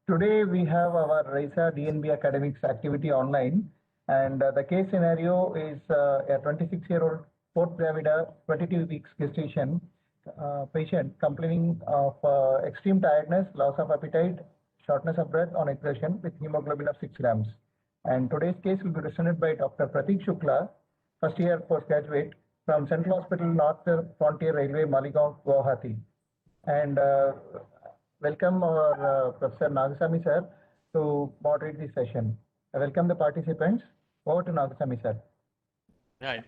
Today we have our RISA DNB academics activity online, and the case scenario is a 26-year-old fourth gravida, 22 weeks gestation patient complaining of extreme tiredness, loss of appetite, shortness of breath on exertion with hemoglobin of 6 grams. And today's case will be presented by Dr. Pratik Shukla, first year postgraduate from Central Hospital North Frontier Railway, Maligaon, Guwahati. And welcome our Professor Nagasamy sir to moderate this session. I welcome the participants. Over to Nagasamy sir. Right.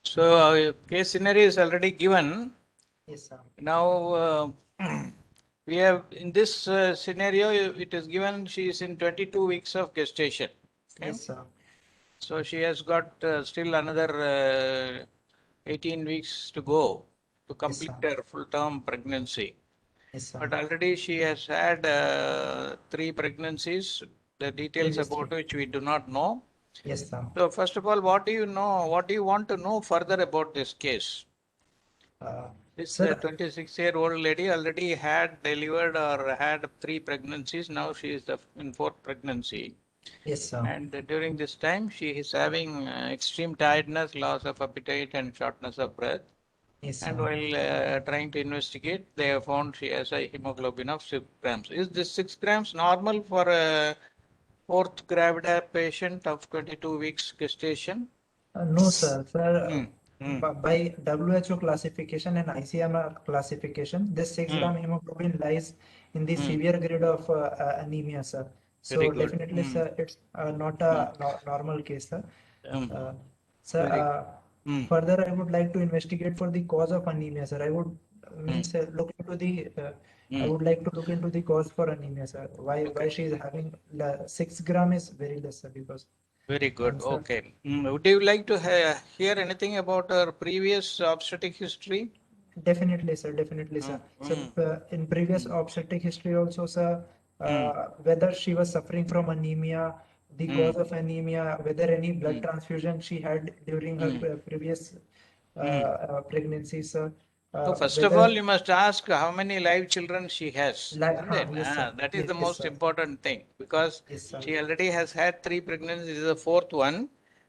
So case scenario is already given. Yes, sir. Now we have in this scenario it is given she is in 22 weeks of gestation. Okay? Yes, sir. So she has got still another 18 weeks to go to complete her full-term pregnancy. Yes, sir. But already she has had 3 pregnancies, the details about which we do not know. Yes, sir. So first of all, what do you know? What do you want to know further about this case? This 26-year-old lady already had delivered or had 3 pregnancies. Now she is in 4th pregnancy. Yes, sir. And during this time, she is having extreme tiredness, loss of appetite, and shortness of breath. Yes, sir. And while trying to investigate, they have found she has a hemoglobin of 6 grams. Is this 6 grams normal for a 4th gravida patient of 22 weeks gestation? No, sir. Sir, by WHO classification and ICMR classification, this 6 gram hemoglobin lies in the severe grade of anemia, sir. So definitely, sir, it's not a normal case, sir. Sir, further, I would like to investigate for the cause of anemia, sir. I would look into the. I would like to look into the cause for anemia, sir. Why she is having 6 gram is very less, sir, because. Very good. Okay. Would you like to hear anything about her previous obstetric history? Definitely, sir. Definitely, sir. So, in previous obstetric history also, sir, whether she was suffering from anemia, the cause of anemia, whether any blood transfusion she had during her previous pregnancy, sir. So first of all, you must ask how many live children she has. Yes, sir. That is Yes, the yes, most sir. important thing, because Yes, sir. she already has had 3 pregnancies, this is the 4th one.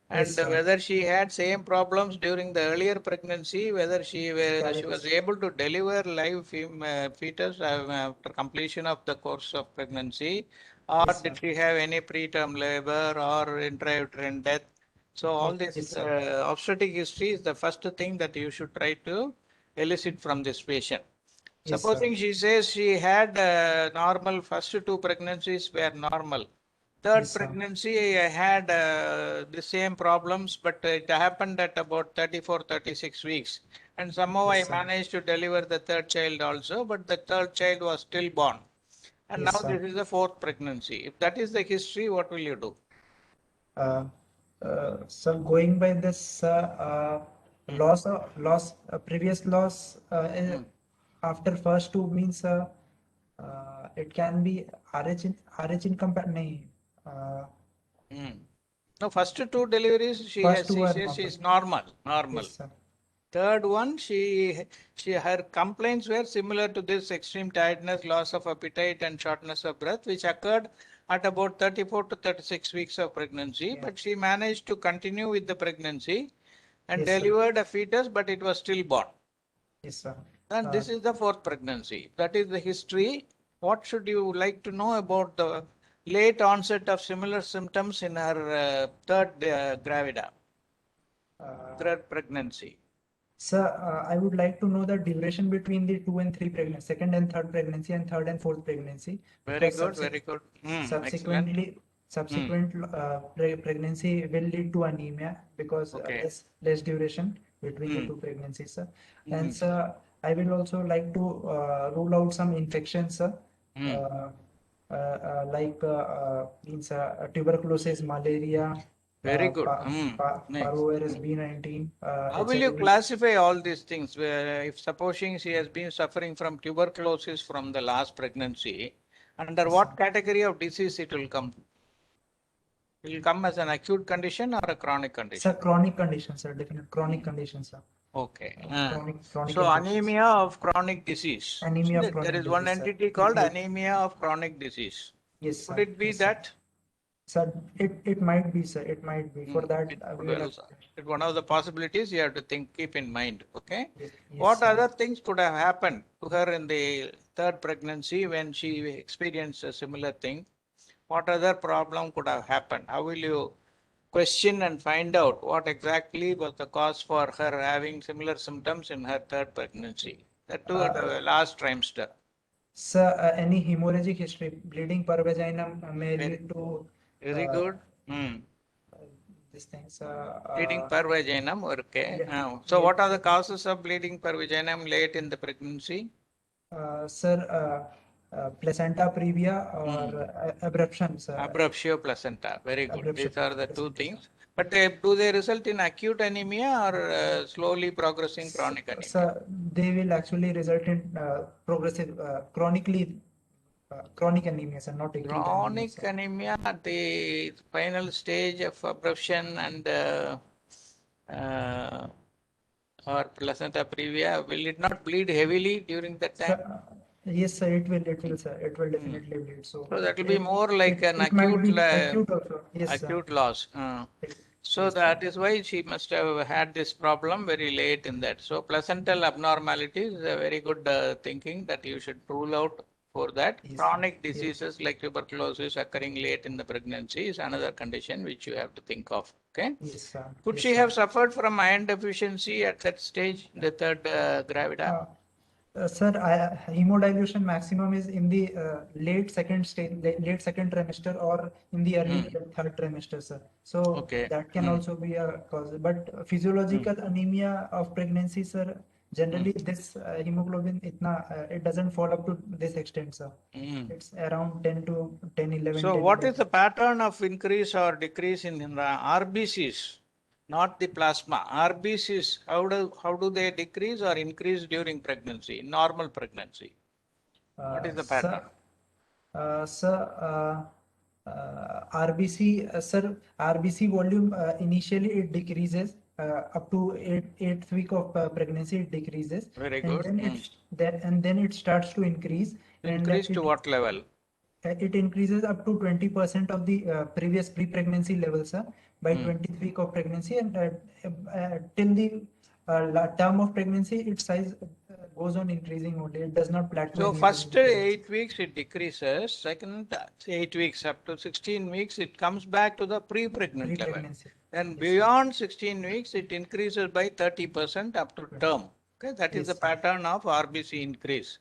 And Yes, sir. whether she had same problems during the earlier pregnancy, whether she was able to deliver live fetus after completion of the course of pregnancy, or Yes, did sir. she have any preterm labor or intrauterine death. So all Yes, this sir. obstetric history is the first thing that you should try to elicit from this patient. Yes, Supposing sir. she says she had normal, first 2 pregnancies were normal. 3rd Yes, sir. pregnancy I had the same problems, but it happened at about 34, 36 weeks. And somehow Yes, I sir. managed to deliver the 3rd child also, but the 3rd child was stillborn. And Yes, now sir. this is the 4th pregnancy. If that is the history, what will you do? So going by this previous loss after first 2 means it can be RH incompat nahi. No, first 2 deliveries she First has, 2 she are says she normal. is normal. Yes, sir. 3rd one, her complaints were similar to this extreme tiredness, loss of appetite, and shortness of breath, which occurred at about 34 to 36 weeks of pregnancy. Yeah. But she managed to continue with the pregnancy and Yes, sir. delivered a fetus, but it was stillborn. Yes, sir. And this is the 4th pregnancy. That is the history. What should you like to know about the late onset of similar symptoms in her 3rd gravida, 3rd pregnancy? Sir, I would like to know the duration between the 2 and 3 pregnancy, 2nd and 3rd pregnancy, and 3rd and 4th pregnancy. Very good, very good. Subsequent pregnancy will lead to anemia because less duration between the 2 pregnancies, sir. And sir, I will also like to rule out some infections, sir. Like means tuberculosis, malaria. Very good. Parvovirus B19. How will you classify all these things? If supposing she has been suffering from tuberculosis from the last pregnancy, under what category of disease it will come? It will come as an acute condition or a chronic condition? Sir, chronic condition, sir. Definite chronic condition, sir. Okay. Chronic So anemia of chronic disease. Anemia of chronic there is one disease, entity sir. called anemia of chronic disease. Yes, sir. Could it be Yes, sir. that? Sir, it might be, sir. It might be. For that, It we could will have. also, it's one of the possibilities you have to keep in mind, okay? Yes, yes, What sir. other things could have happened to her in the third pregnancy when she experienced a similar thing? What other problem could have happened? How will you question and find out what exactly was the cause for her having similar symptoms in her third pregnancy? That too at the last trimester. Sir, any hemorrhagic history, bleeding per vaginum may Very- lead to Very uh, good. these things. Bleeding per vaginum, okay. Yeah. So what are the causes of bleeding per vaginum late in the pregnancy? Sir, placenta previa or abruption, sir. Abruptio placenta. Very good. Abruption These are the two placenta, things. But do they result in acute anemia or slowly progressing chronic anemia? Sir, they will actually result in progressive, chronic anemia, sir, not acute anemia, Chronic sir. anemia at the final stage of abruption and uh, or placenta previa, will it not bleed heavily during that time? Sir, yes, sir, it will, sir. It will definitely bleed. So that will be more like an it might acute, be acute also. Yes, sir. acute loss. So Yes, that sir. is why she must have had this problem very late in that. So placental abnormalities is a very good thinking that you should rule out for that. Yes, Chronic yes. diseases like tuberculosis occurring late in the pregnancy is another condition which you have to think of. Okay. Yes, sir. Could Yes, she sir. have suffered from iron deficiency at that stage, the third gravida? Sir, hemodilution maximum is in the late second stage, late second trimester, or in the early third trimester, sir. So Okay. that can also be a cause. But physiological anemia of pregnancy, sir, generally this hemoglobin, it doesn't fall up to this extent, sir. It's around 10 to 10, 11. So 10, what is 11. the pattern of increase or decrease in the RBCs, not the plasma? RBCs, how do they decrease or increase during pregnancy, normal pregnancy? What is the pattern? Sir, RBC, sir, RBC volume initially it decreases up to eighth week of pregnancy. It decreases, Very and good. then it starts to increase, Increase to what level? it increases up to 20% of the previous pre-pregnancy levels, sir, by 20th week of pregnancy, and till the term of pregnancy, its size goes on increasing only. It does not plateau. So anywhere first in pregnancy. 8 weeks it decreases, second 8 weeks up to 16 weeks it comes back to the pre-pregnant level. Pre-pregnancy. Then Yes, sir. beyond 16 weeks it increases by 30% up to term. Okay, that is Yes, the sir. pattern of RBC increase.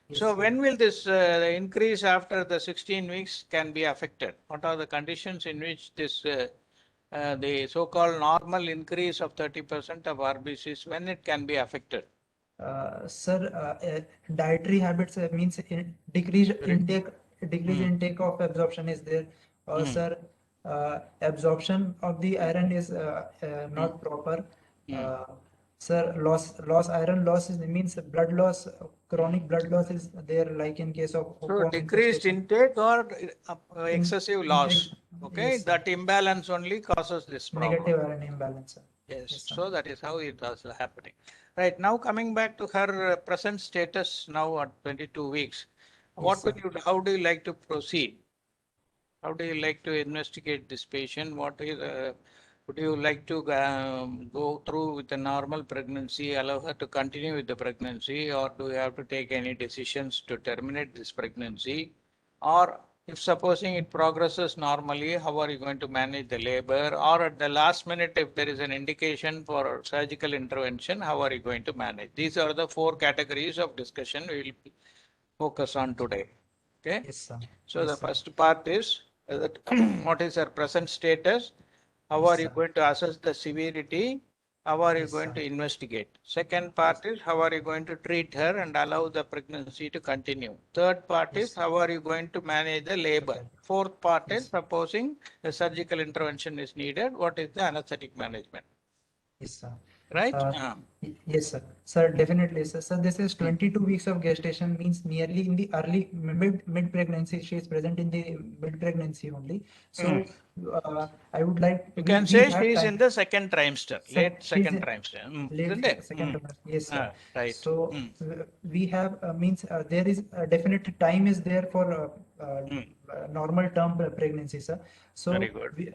Yes, So sir. when will this increase after the 16 weeks can be affected? What are the conditions in which this the so-called normal increase of 30% of RBCs, when it can be affected? Sir, dietary habits means decreased intake of absorption is there. Sir, absorption of the iron is not proper. Sir, iron loss means blood loss, chronic blood loss is there, like in case of So hookworm decreased infestation. intake or excessive loss. Okay, Yes, sir. that imbalance only causes this problem. Negative iron imbalance, sir. Yes, sir. so that is how it was happening. Right, now coming back to her present status now at 22 weeks. What sir. would you, how do you like to proceed? How do you like to investigate this patient? What is, would you like to go through with a normal pregnancy, allow her to continue with the pregnancy, or do you have to take any decisions to terminate this pregnancy? Or if supposing it progresses normally, how are you going to manage the labor? Or at the last minute, if there is an indication for surgical intervention, how are you going to manage? These are the 4 categories of discussion we will focus on today. Okay. Yes, sir. So Yes, the sir. first part is that what is her present status? How Yes, are you sir. going to assess the severity? How are you Yes, going sir. to investigate? Second part is how are you going to treat her and allow the pregnancy to continue? Third part Yes, is how are you going to manage the labor? Okay. Fourth part is Yes. supposing a surgical intervention is needed, what is the anesthetic management? Yes, sir. Right? Yes, sir. Sir, definitely, sir. So this is 22 weeks of gestation, means nearly in the early mid pregnancy. She is present in the mid pregnancy only. So I would like You we can say have she is time. in the second trimester, late She's second in trimester. late Isn't it? second trimester. Yes, sir. Right. So we have means there is a definite time is there for normal term pregnancy, sir. So Very good.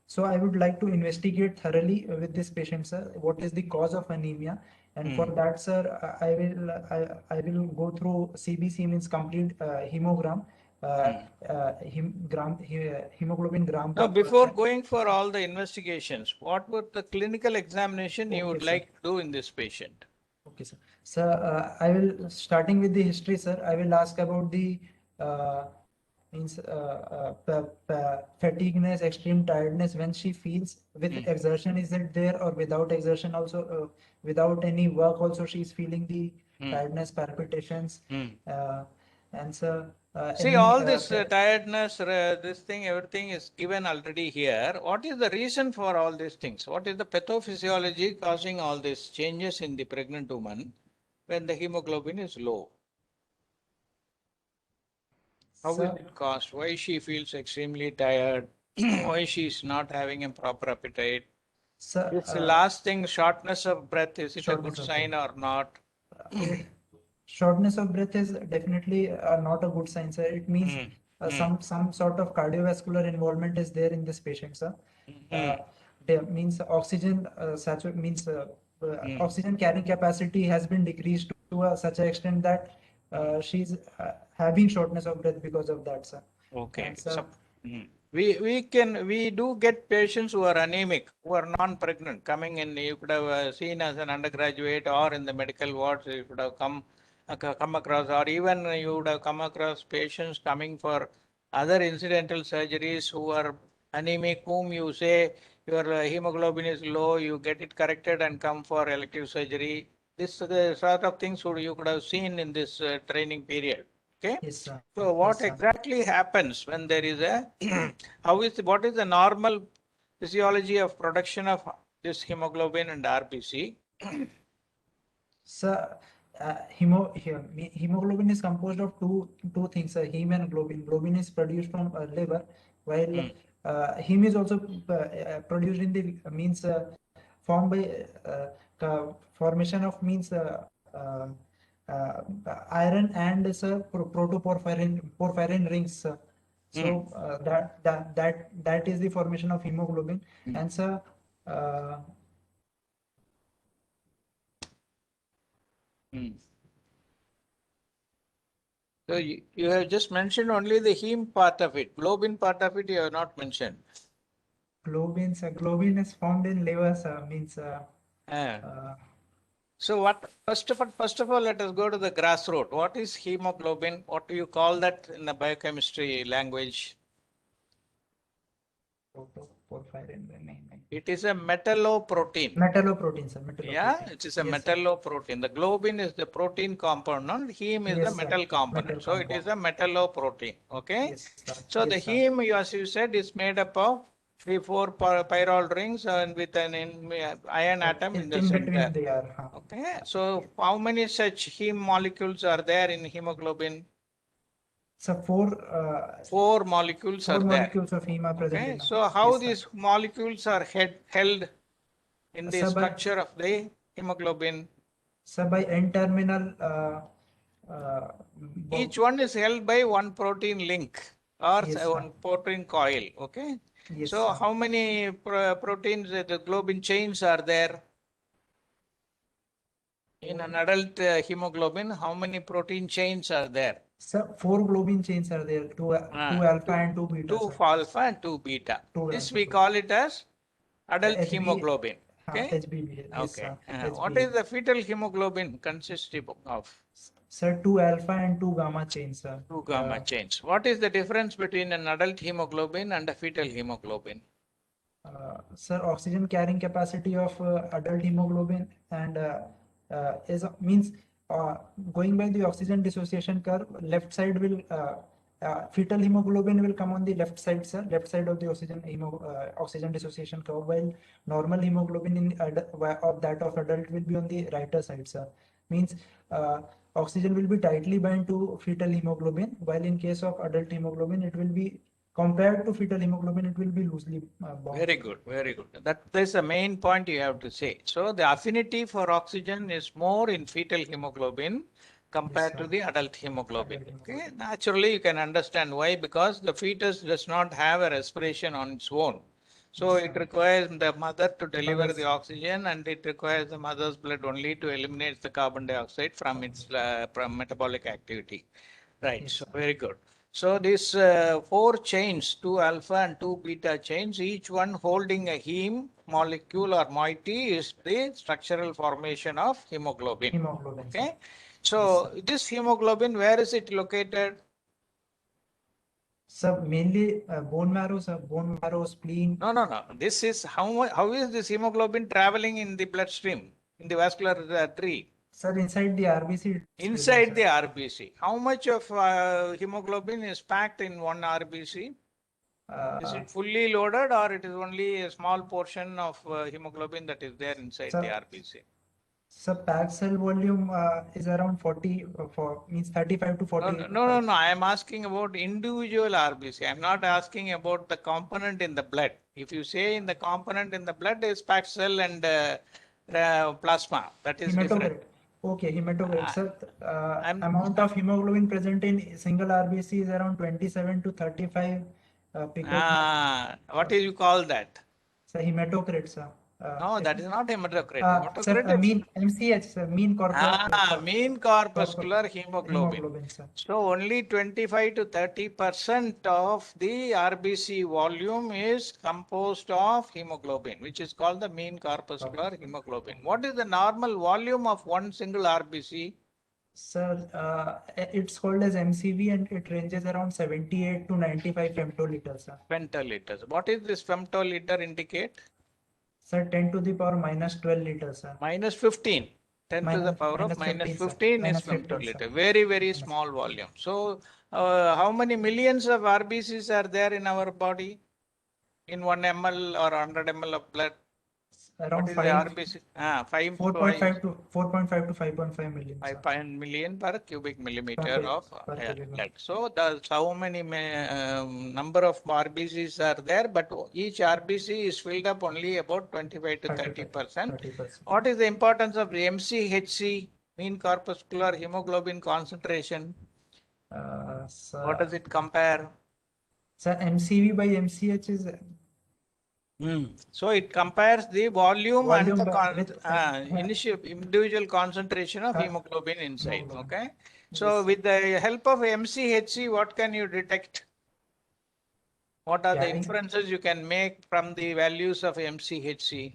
so I would like to investigate thoroughly with this patient, sir, what is the cause of anemia, and for that, sir, I will go through CBC, means complete hemogram, hemoglobin gram. Now, before going for all the investigations, what would the clinical examination you Okay, would sir. like to do in this patient? Okay, sir. Sir, I will, starting with the history, sir, I will ask about the means fatigueness, extreme tiredness when she feels with exertion. Is it there, or without exertion also, without any work also she is feeling the tiredness, palpitations, and sir, See, any all this tiredness, this thing, everything is given already here. What is the reason for all these things? What is the pathophysiology causing all these changes in the pregnant woman when the hemoglobin is low? How is sir, it caused? Why she feels extremely tired? Why she is not having a proper appetite? sir, This last thing, shortness of breath, is it a shortness good of sign or not? shortness of breath is definitely not a good sign, sir. It means some sort of cardiovascular involvement is there in this patient, sir. There means oxygen oxygen carrying capacity has been decreased to such an extent that she's having shortness of breath because of that, sir. Okay. And, sir, We do get patients who are anemic, who are non-pregnant coming in. You could have seen as an undergraduate or in the medical wards, you could have come across, or even you would have come across patients coming for other incidental surgeries who are anemic, whom you say your hemoglobin is low, you get it corrected and come for elective surgery. This the sort of things you could have seen in this training period. Okay. yes, sir. So what Yes, sir. exactly happens when there is a what is the normal physiology of production of this hemoglobin and RBC? Sir, hemoglobin is composed of two things, heme and globin. Globin is produced from liver, while heme is also produced in the means formed by formation of means uh, iron and protoporphyrin rings. So that is the formation of hemoglobin, and sir. So you have just mentioned only the heme part of it. Globin part of it you have not mentioned. Globin is found in liver, means so what first of all let us go to the grassroots. What is hemoglobin? What do you call that in the biochemistry language? protoporphyrin. It is a metalloprotein. Metalloprotein, sir. Yeah, it is a Yes, sir. metalloprotein. The globin is the protein component, heme is Yes, the sir. metal component. Metal So it is a metalloprotein. Okay. Yes, sir. So the Yes, sir. heme, as you said, is made up of 3-4 pyrrole rings and with an iron atom in the in center. between they are. Okay. So how many such heme molecules are there in hemoglobin? So Four molecules four are there. molecules of heme are present Okay. in. So how Yes, sir. these molecules are held in the Sir, structure of the hemoglobin? So by N-terminal, Each one is held by one protein link or Yes, sir. one protein coil. Okay. Yes, So sir. how many proteins, the globin chains are there? In an adult hemoglobin, how many protein chains are there? So four globin chains are there, two alpha and two beta. Two Sir. alpha and two beta. Two This alpha. we call it as adult HB hemoglobin. Okay. HBB. Yes, Okay. sir. What HB. is the fetal hemoglobin consisting of? Sir, two alpha and two gamma chains, sir. Two gamma chains. What is the difference between an adult hemoglobin and a fetal hemoglobin? Sir, oxygen carrying capacity of adult hemoglobin and is means going by the oxygen dissociation curve, left side will fetal hemoglobin will come on the left side, sir, left side of the oxygen dissociation curve, while normal hemoglobin of that of adult will be on the right side, sir. Means oxygen will be tightly bound to fetal hemoglobin, while in case of adult hemoglobin, it will be compared to fetal hemoglobin, it will be loosely bound. Very good, very good. That is the main point you have to say. So the affinity for oxygen is more in fetal hemoglobin compared to sir. the adult hemoglobin. Adult Okay, hemoglobin. naturally you can understand why, because the fetus does not have a respiration on its own. So Yes, it sir. requires the mother to deliver Mother's- the oxygen, and it requires the mother's blood only to eliminate the carbon dioxide from its from metabolic activity. Right, Yes, so sir. very good. So these four chains, two alpha and two beta chains, each one holding a heme molecule or moiety, is the structural formation of hemoglobin. Hemoglobin, sir. Okay, Yes, so sir. this hemoglobin, where is it located? Sir, mainly bone marrow, sir. Bone marrow, spleen. No. This is how is this hemoglobin traveling in the bloodstream, in the vascular tree? Sir, inside the RBC. Inside the RBC. How much of hemoglobin is packed in one RBC? Is it fully loaded, or it is only a small portion of hemoglobin that is there inside the Sir, RBC? sir, packed cell volume is around 40, means 35 to 40. No. I am asking about individual RBC. I am not asking about the component in the blood. If you say in the component in the blood is packed cell and plasma, that is different. Hematocrit. Okay, hematocrit. Sir, I'm amount of hemoglobin present in single RBC is around 27 to 35 picomolar. what do you call that? Sir, hematocrit, sir. No, that is not hematocrit. Sir, Hematocrit is mean MCH, sir, mean mean corpuscular hemoglobin. hemoglobin, sir. So only 25 to 30% of the RBC volume is composed of hemoglobin, which is called the mean corpuscular hemoglobin. What is the normal volume of one single RBC? Sir, it's called as MCV and it ranges around 78 to 95 femtoliters, sir. Femtoliters. What is this femtoliter indicate? Sir, 10 to the power minus 12 liters, sir. Minus 15. 10 to the power of minus 15 is Minus 15, femtoliter. sir. Very small volume. So how many millions of RBCs are there in our body? In 1 ml or 100 ml of blood? What Around is the 5, RBC? 5 4.5 to 4.5 to 5.5 million, sir. 5 million per cubic millimeter Per of per blood. kilogram. So that's how many number of RBCs are there, but each RBC is filled up only about 25 to 30%. 30%. What is the importance of the MCHC, mean corpuscular hemoglobin concentration? What does it compare? Sir, MCV by MCH is So it compares the volume and the with initial individual concentration of uh, hemoglobin inside. hemoglobin. Okay. So Yes. with the help of MCHC, what can you detect? What are the Yeah, inferences you can make from the values of MCHC?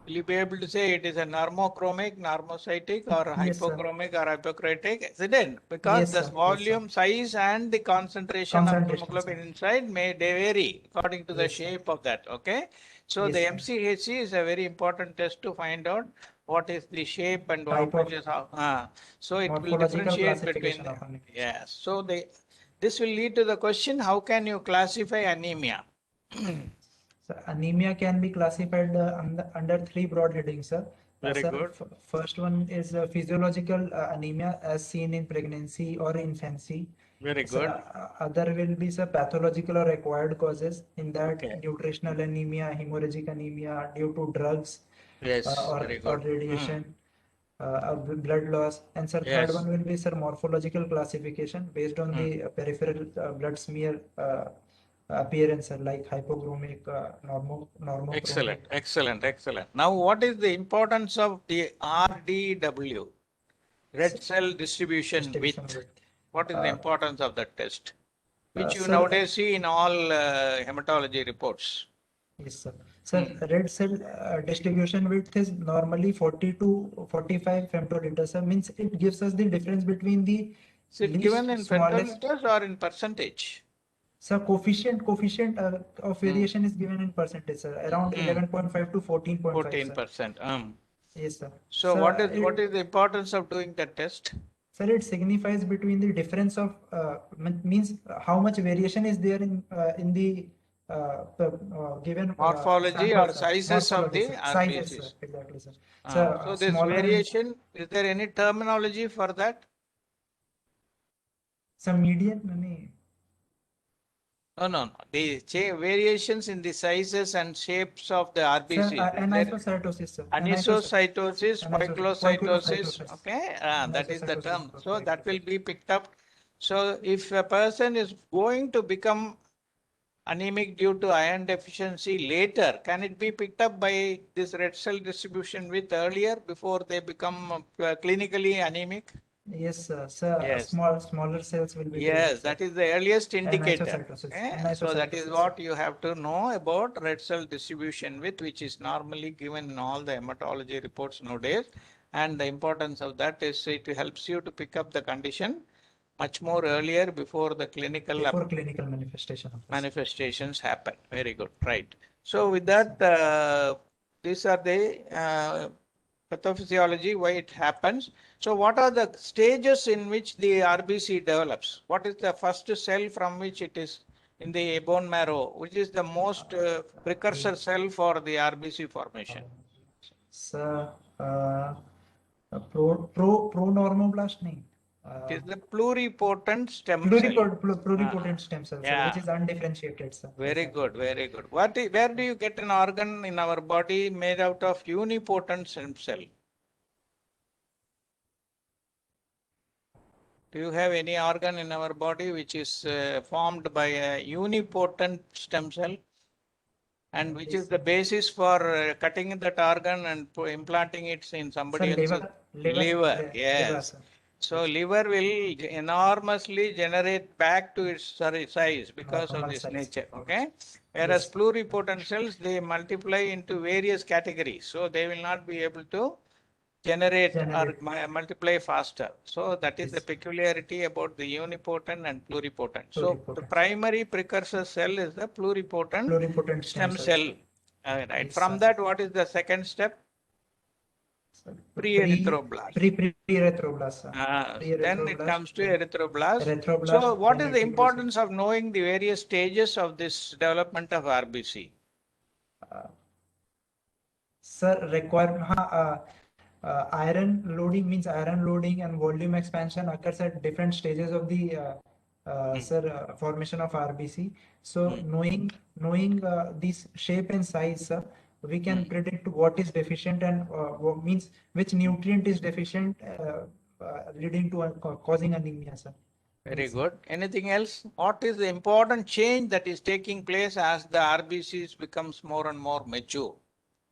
Will you be able to say it is a normochromic, normocytic, or Yes, sir. hypochromic or hypocratic? Isn't it? Because Yes, the sir. volume, size, and the concentration of Concentration, hemoglobin sir. inside may vary according to the Yes, sir. shape of that. Okay. So Yes, the sir. MCHC is a very important test to find out what is the shape and how Type much of is how. So it will morphological differentiate classification between. of anemia. Yes. So this will lead to the question: how can you classify anemia? So anemia can be classified under three broad headings, sir. Very Sir, good. first one is physiological anemia as seen in pregnancy or infancy. Very So, good. other will be pathological or acquired causes, in that Okay. nutritional anemia, hemorrhagic anemia due to drugs Yes. or Very good. radiation, blood loss. And sir, third Yes. one will be morphological classification based on the peripheral blood smear appearance, sir, like hypochromic, normochromic. Excellent. Now, what is the importance of the RDW, red cell distribution Distribution width? width. What is the importance of that test, which you Sir, nowadays see in all hematology reports? yes, sir. Sir, red cell distribution width is normally 40 to 45 femtoliters, sir. Means it gives us the difference between the Is it given least in smallest. femtoliters or in percentage? Sir, coefficient of variation is given in percentage, sir. Around 11.5 to 14.5, sir. 14%. Yes, sir. So Sir, what is the importance of doing that test? sir, it signifies between the difference of means how much variation is there in the given Morphology sample, or sir. sizes of Morphology, the sir. Sizes, sir. RBCs. Exactly, sir. Sir, So this smaller and variation, is there any terminology for that? some median, No. The variations in the sizes and shapes of the Sir, RBC. anisocytosis, sir. Anisocytosis, poikilocytosis. Poikilocytosis. Okay, that is the Anisocytosis, term. So that will poikilocytosis. be picked up. So if a person is going to become anemic due to iron deficiency later, can it be picked up by this red cell distribution with earlier before they become clinically anemic? Yes, sir. Sir, Yes. smaller cells will be Yes, present, that sir. is the earliest indicator. Anisocytosis. Okay? So that is Anisocytosis, what sir. you have to know about red cell distribution with, which is normally given in all the hematology reports nowadays. And the importance of that is it helps you to pick up the condition much more earlier before the clinical Before clinical manifestation of this. manifestations happen. Very good, right. So with that, these are the pathophysiology, why it happens. So what are the stages in which the RBC develops? What is the first cell from which it is in the bone marrow, which is the most precursor cell for the RBC formation? Sir, pro-normoblast nahi. It is the pluripotent stem cell. Pluripotent stem cell, sir, Yeah. which is undifferentiated, sir. Very good, very good. Where do you get an organ in our body made out of unipotent stem cell? Do you have any organ in our body which is formed by a unipotent stem cell? And which is the basis for cutting that organ and implanting it in somebody Sir, else's? Liver, yes. sir. So liver will enormously generate back to its size because of Normal this size. nature, okay? Whereas Yes. pluripotent cells, they multiply into various categories. So they will not be able to generate or multiply faster. So that is the Yes. peculiarity about the unipotent and pluripotent. So the Pluripotent. primary precursor cell is the pluripotent Pluripotent stem cells. cell. Right. Yes, From sir. that, what is the second step? Pre-erythroblast. Pre-erythroblast, sir. Then it comes to then erythroblast. erythroblast, So what then is the reticulocyte. importance of knowing the various stages of this development of RBC? Sir, iron loading means iron loading and volume expansion occurs at different stages of the formation of RBC. So knowing this shape and size, sir, we can predict what is deficient and what means which nutrient is deficient, leading to causing anemia, sir. Very good. Anything else? What is the important change that is taking place as the RBCs becomes more and more mature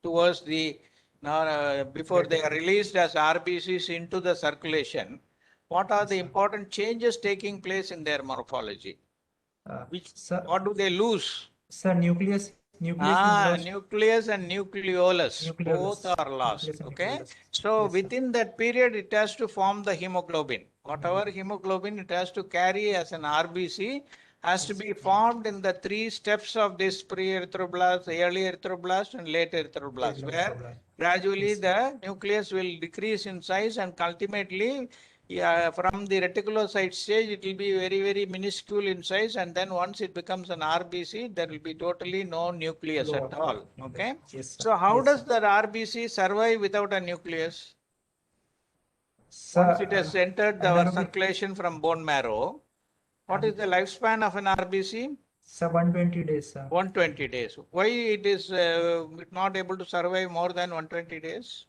towards the before they are released as RBCs into the circulation? What are the important changes taking place in their morphology? What do they lose? Sir, nucleus is lost. Nucleus and nucleolus, both are lost. Okay. So Yes, within that period, it has to form the hemoglobin. Whatever hemoglobin it has to carry as an RBC has to be formed in the three steps of this pre-erythroblast, early erythroblast and late erythroblast, where gradually the nucleus will decrease in size and ultimately from the reticulocyte stage, it will be very, very minuscule in size. And then once it becomes an RBC, there will be totally no nucleus at all. Okay. Yes, sir. So how Yes, does sir. that RBC survive without a nucleus? Sir, Once it has entered our anaerobic- circulation from bone marrow, what is the lifespan of an RBC? Sir, 120 days, sir. 120 days. Why it is not able to survive more than 120 days?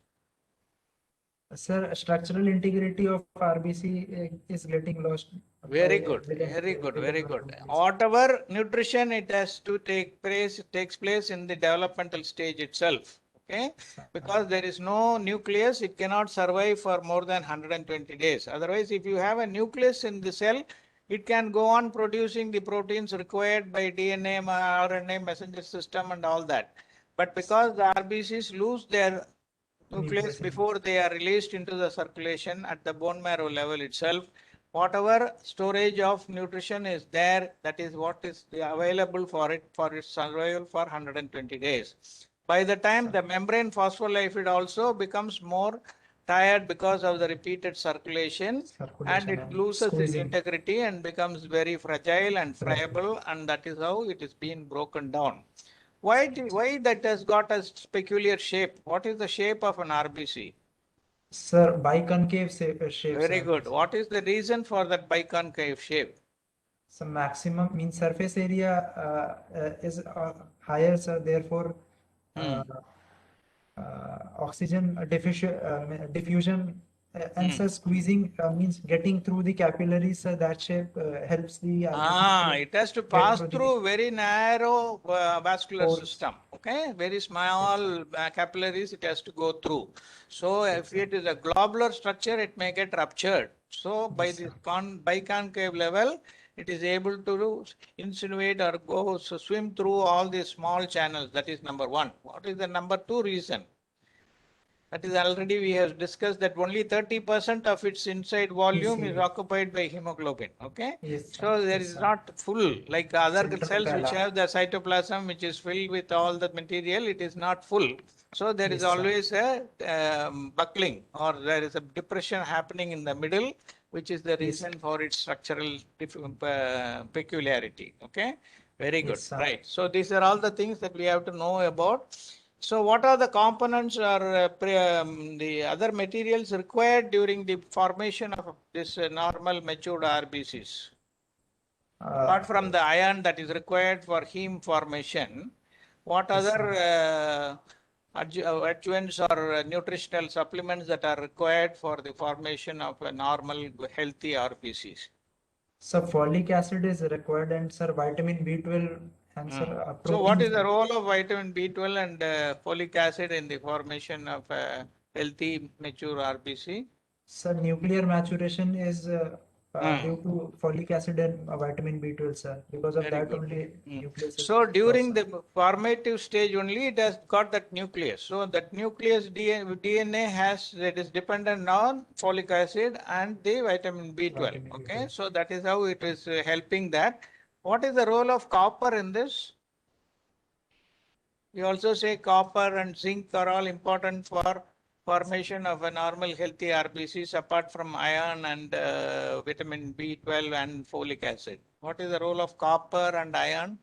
Sir, structural integrity of RBC is getting lost. Very good, very good, very good. Whatever nutrition it has to takes place in the developmental stage itself. Okay, because there is no nucleus, it cannot survive for more than 120 days. Otherwise, if you have a nucleus in the cell, it can go on producing the proteins required by DNA, RNA, messenger system, and all that. But because the RBCs lose their nucleus before they are released into the circulation at the bone marrow level itself, whatever storage of nutrition is there, that is what is available for it for its survival for 120 days. By the time the membrane phospholipid also becomes more tired because of the repeated circulation and it loses its integrity and becomes very fragile and friable, and that is how it is being broken down. Why that has got a peculiar shape? What is the shape of an RBC? Sir, biconcave shape. Very sir. good. What is the reason for that biconcave shape? So maximum means surface area is higher, sir. Therefore, uh, oxygen diffusion and sir, squeezing means getting through the capillaries. That shape helps the RBCs to It has to get pass through the through very narrow vascular pores. system. Okay, very Yes, small capillaries it has to go through. So if it is a globular structure, it may get ruptured. So by Yes, this sir. biconcave level, it is able to insinuate or go swim through all these small channels. That is number one. What is the number two reason? That is already we have discussed that only 30% of its inside volume is ECV. occupied by hemoglobin. Okay. Yes, sir. So there Yes, is sir. not full like other Central cells which pala. have the cytoplasm which is filled with all the material, it is not full. So there is Yes, sir. always a buckling or there is a depression happening in the middle, which is the Yes. reason for its structural peculiarity. Okay. Very good. Yes, sir. Right. So these are all the things that we have to know about. So what are the components or the other materials required during the formation of this normal matured RBCs? Apart from the iron that is required for heme formation, what Yes, other adjuvants or nutritional supplements that are required for the formation of a normal healthy RBCs? so folic acid is required and sir vitamin B12 and sir So what is proteins. the role of vitamin B12 and folic acid in the formation of a healthy mature RBC? Sir, nuclear maturation is Hmm. due to folic acid and vitamin B12, sir. Because of Very that good. only nucleus is So lost, during sir. the formative stage only it has got that nucleus. So that nucleus DNA has that is dependent on folic acid and the vitamin B12. Vitamin Okay, B12. so that is how it is helping that. What is the role of copper in this? We also say copper and zinc are all important for formation of a normal healthy RBCs apart from iron and vitamin B12 and folic acid. What is the role of copper and iron?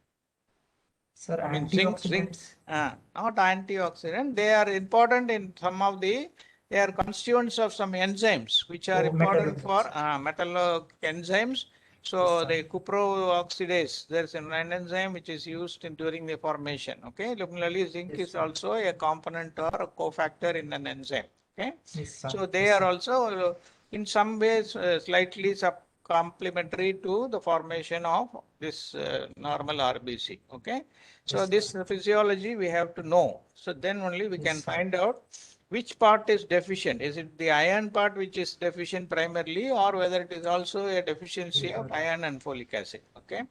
Sir, I mean zinc, antioxidants. not antioxidant. They are important in some of the, they are constituents of some enzymes which are Oh, important for metallogens. metal enzymes. Yes, So sir. the cuprooxidase, there's an enzyme which is used in during the formation. Okay, similarly, zinc Yes, is sir. also a component or a cofactor in an enzyme. Okay, Yes, sir. so they Yes, are sir. also in some ways slightly complementary to the formation of this normal RBC. Okay, so Yes, this sir. physiology we have to know. So then only we Yes, can sir. find out which part is deficient. Is it the iron part which is deficient primarily, or whether it is also a deficiency of Yes, iron and folic acid? Okay.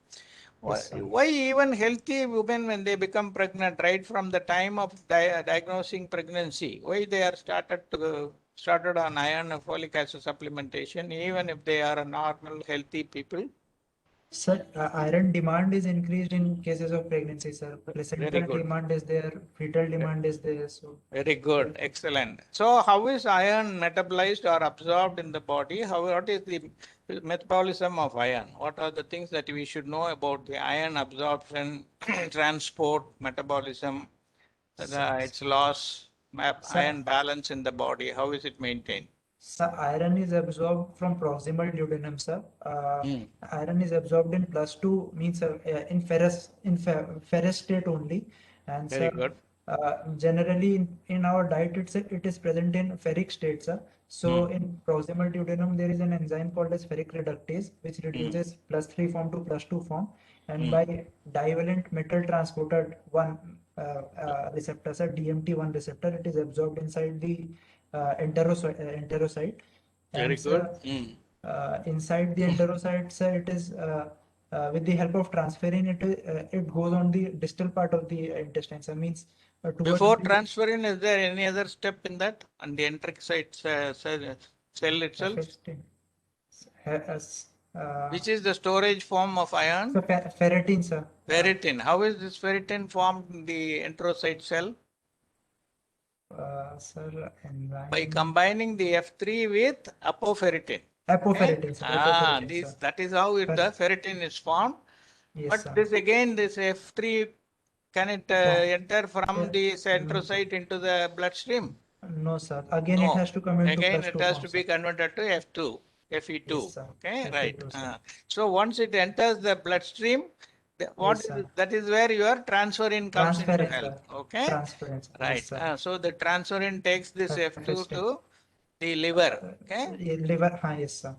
sir. Why even healthy women when they become pregnant, right from the time of diagnosing pregnancy, why they are started on iron and folic acid supplementation, even if they are a normal healthy people? Sir, iron demand is increased in cases of pregnancy, sir. Very Placental good. demand is there, fetal demand is there. So, Very good. Excellent. So how is iron metabolized or absorbed in the body? What is the metabolism of iron? What are the things that we should know about the iron absorption, transport, metabolism, its loss, sir, iron balance in the body? How is it maintained? sir, iron is absorbed from proximal duodenum, sir. Hmm. Iron is absorbed in +2 means in ferrous state only, and Very sir, good. generally in our diet it is present in ferric state, sir. So Hmm. in proximal duodenum there is an enzyme called as ferric reductase which reduces +3 form to +2 form, and by divalent metal transporter 1 receptor, sir, DMT1 receptor, it is absorbed inside the enterocyte, Very and good. Hmm. inside the enterocyte, sir, it is with the help of transferrin, it goes on the distal part of the intestine. So means towards Before the transferring, is there any other step in that? And the enterocyte cell itself? FH10, Which is the storage form of iron? so ferritin, sir. Ferritin. How is this ferritin formed in the enterocyte cell? Sir, By enzyme. combining the F3 with apoferritin. Apoferritin, sir. Apoferritin, sir. That is how the ferritin is formed. Yes, But sir. this again, this F3, can it enter from the enterocyte into the bloodstream? No, sir. Again, it No. has to come into Again, it +2 has form, to sir. be converted to F2. Fe2. Yes, sir. Okay, Fe2, right. sir. So once it enters the bloodstream, what Yes, is sir. that is where your transferrin comes into Transference, help. sir. Okay, Transference. right. Yes, sir. So the transferrin takes this F2 Fasting. to the liver. Okay. Liver, yes, sir.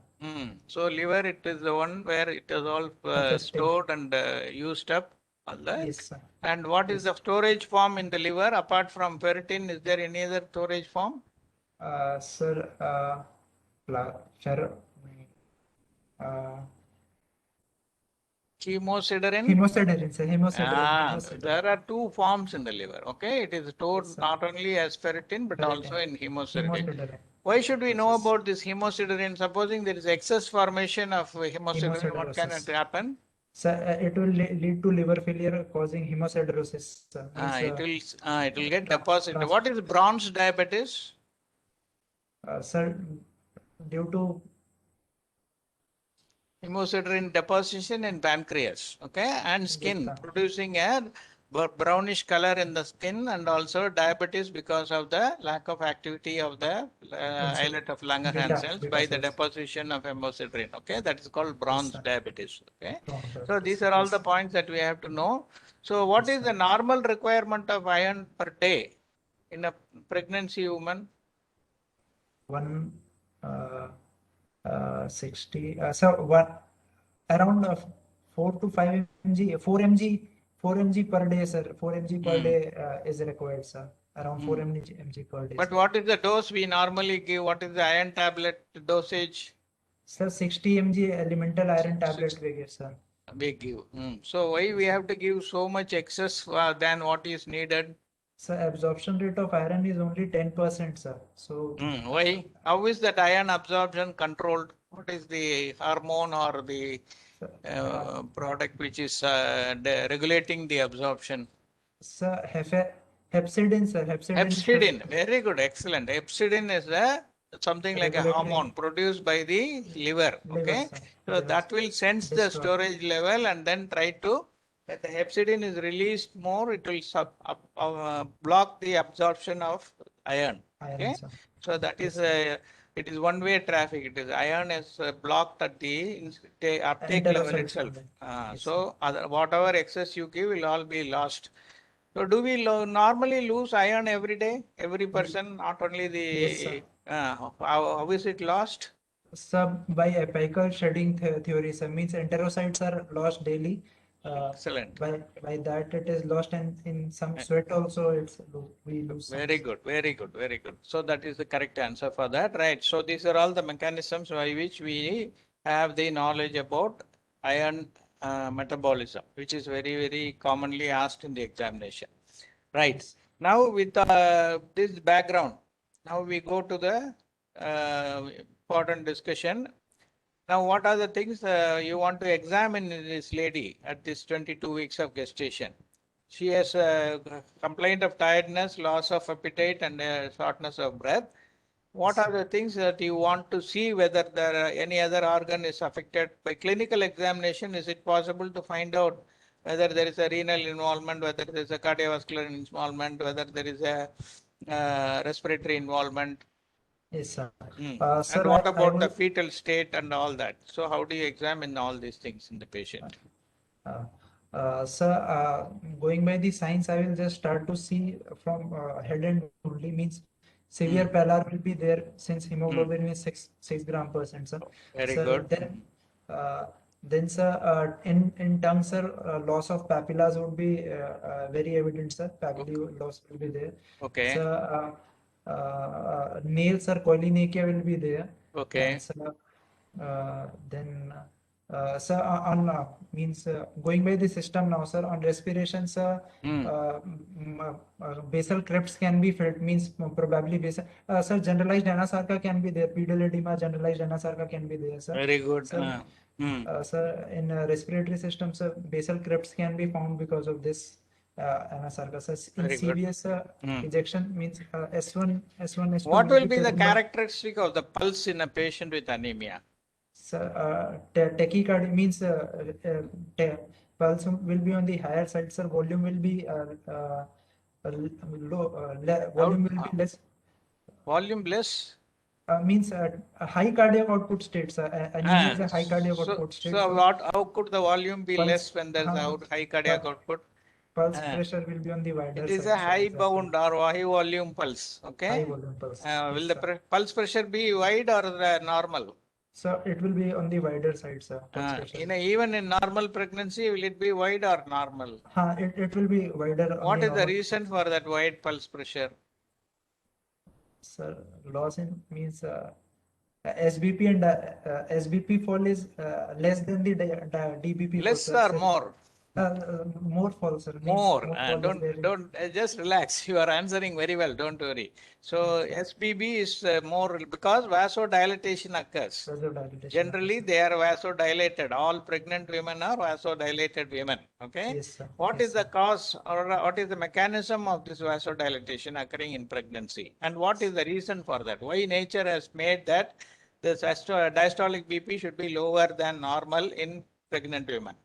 So liver, it is the one where it is all Fasting. stored and used up. All that. Yes, sir. And what is the storage form in the liver apart from ferritin? Is there any other storage form? Sir, fer, uh, Hemosiderin. hemosiderin, sir. Hemosiderin. There are two forms in the liver. Okay, it is stored Yes, sir. not only as ferritin but Ferritin. also in hemosiderin. Hemosiderin. Why should we Yes, know yes. about this hemosiderin? Supposing there is excess formation of hemosiderin, what can it Hemosiderosis. happen? Sir, it will lead to liver failure causing hemosiderosis. Sir. It will get deposited. What is bronze diabetes? Sir, due to Hemosiderin deposition in pancreas, okay, and skin, sir. producing a brownish color in the skin, and also diabetes because of the lack of activity of the islet of Langerhans cells beta by the cells. deposition of hemosiderin. Okay, that is called bronze sir. diabetes. Okay, Bronze so diabetes, these are all yes. the points that we have to know. So, what Yes, is sir. the normal requirement of iron per day in a pregnancy woman? 60. So around 4 to 5 mg, 4 mg per day, sir. 4 mg per day is required, sir. Around 4 mg per day. But sir. what is the dose we normally give? What is the iron tablet dosage? Sir, 60 mg elemental iron tablet we give, sir. We give. So why we have to give so much excess than what is needed? So absorption rate of iron is only 10%, sir. So Why? How is that iron absorption controlled? What is the hormone or the product which is regulating the absorption? sir, hepcidin, sir. Hepcidin. Very good. Excellent. Hepcidin is something like a Regulatory. hormone produced by the liver. Okay. sir. So Liver. that will sense the Destroy. storage level and then try to, when the hepcidin is released more, it will block the absorption of iron. Iron, Okay. sir. So that is it is one-way traffic. It is iron is blocked at the uptake level Enterocytes itself. only. Yes, So whatever excess you give will all be lost. So do we normally lose iron every day? Every person, not only the. Yes, sir. How is it lost? Sub by apical shedding theory, sir, means enterocytes are lost daily. Excellent. By that it is lost, and in some sweat also we lose. Very good, very good, very good. So that is the correct answer for that, right? So these are all the mechanisms by which we have the knowledge about iron metabolism, which is very, very commonly asked in the examination. Right. Now with this background, now we go to the important discussion. Now, what are the things you want to examine in this lady at this 22 weeks of gestation? She has a complaint of tiredness, loss of appetite, and shortness of breath. What are the things that you want to see whether there any other organ is affected? By clinical examination, is it possible to find out whether there is a renal involvement, whether there is a cardiovascular involvement, whether there is a respiratory involvement? Yes, sir. Sir, and what about the fetal state and all that? So how do you examine all these things in the patient? Sir, going by the signs, I will just start to see from head and only, means severe pallor will be there since hemoglobin is 6 gram %, sir. Very good. Then sir, in tongue, sir, loss of papillas would be very evident, sir. Papillae loss will be there. Okay. So, nails or coilinachia will be there. Okay. Then sir, on means going by the system now, sir, on respiration, sir, basal crypts can be felt, means probably basal. Sir, generalized anasarca can be there. Pedal edema, generalized anasarca can be there, sir. Very good. Sir, sir, in respiratory system, sir, basal crypts can be found because of this anasarca. Sir, in CVS ejection means S1, S2. What will be the characteristic of the pulse in a patient with anemia? Sir, tachycardia means pulse will be on the higher side, sir. Volume will be low. Volume will be less. Volume less? Means a high cardiac output state, sir. Anemia is a high cardiac output state. So what, how could the volume be Pulse- less when there's high cardiac output? Pulse pressure will be on the wider It is side, a sir, high exactly. bound or high volume pulse, okay? High volume pulse. Will Yes, the sir. pulse pressure be wide or normal? So it will be on the wider side, sir. Pulse pressure. Even in normal pregnancy, will it be wide or normal? It will be wider on What the is the normal. reason for that wide pulse pressure? Sir, loss in means SBP and SBP fall is less than the DBP fall, Less sir. or more? More fall, sir. Means More. fall is there. Don't just relax. You are answering very well. Don't worry. So SBB is more because vasodilatation occurs. Vasodilatation. Generally, they are vasodilated. All pregnant women are vasodilated women. Okay. Yes, sir. What Yes, is the cause or what is the mechanism of this vasodilatation occurring in pregnancy? And what is the reason for that? Why nature has made that the diastolic BP should be lower than normal in pregnant women?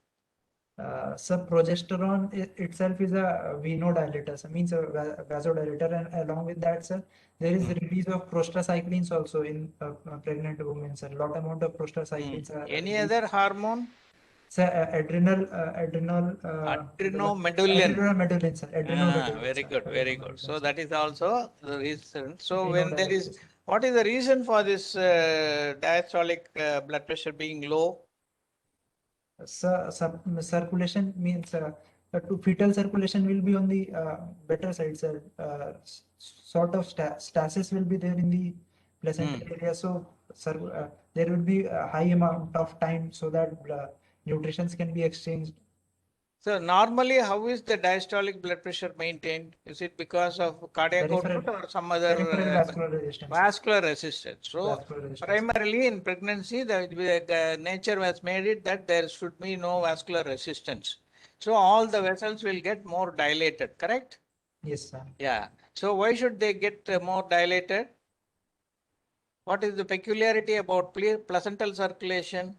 So progesterone itself is a venodilator, so means a vasodilator, and along with that, sir, there is release of prostacyclins also in pregnant women, sir. Lot amount of prostacyclins are Any released. other hormone? Sir, Adrenomedullin. sir. Adrenomedullin, Very sir. good, very good. So that is also the reason. So We when know there that is, is- what is the reason for this diastolic blood pressure being low? Circulation means to fetal circulation will be on the better side, sir. Sort of stasis will be there in the placental area, so there will be a high amount of time so that nutritions can be exchanged. So normally, how is the diastolic blood pressure maintained? Is it because of cardiac Peripheral- output or some other Peripheral vascular resistance. vascular resistance? So Vascular resistance. primarily in pregnancy, the nature has made it that there should be no vascular resistance. So all the vessels will get more dilated, correct? Yes, sir. Yeah. So why should they get more dilated? What is the peculiarity about placental circulation?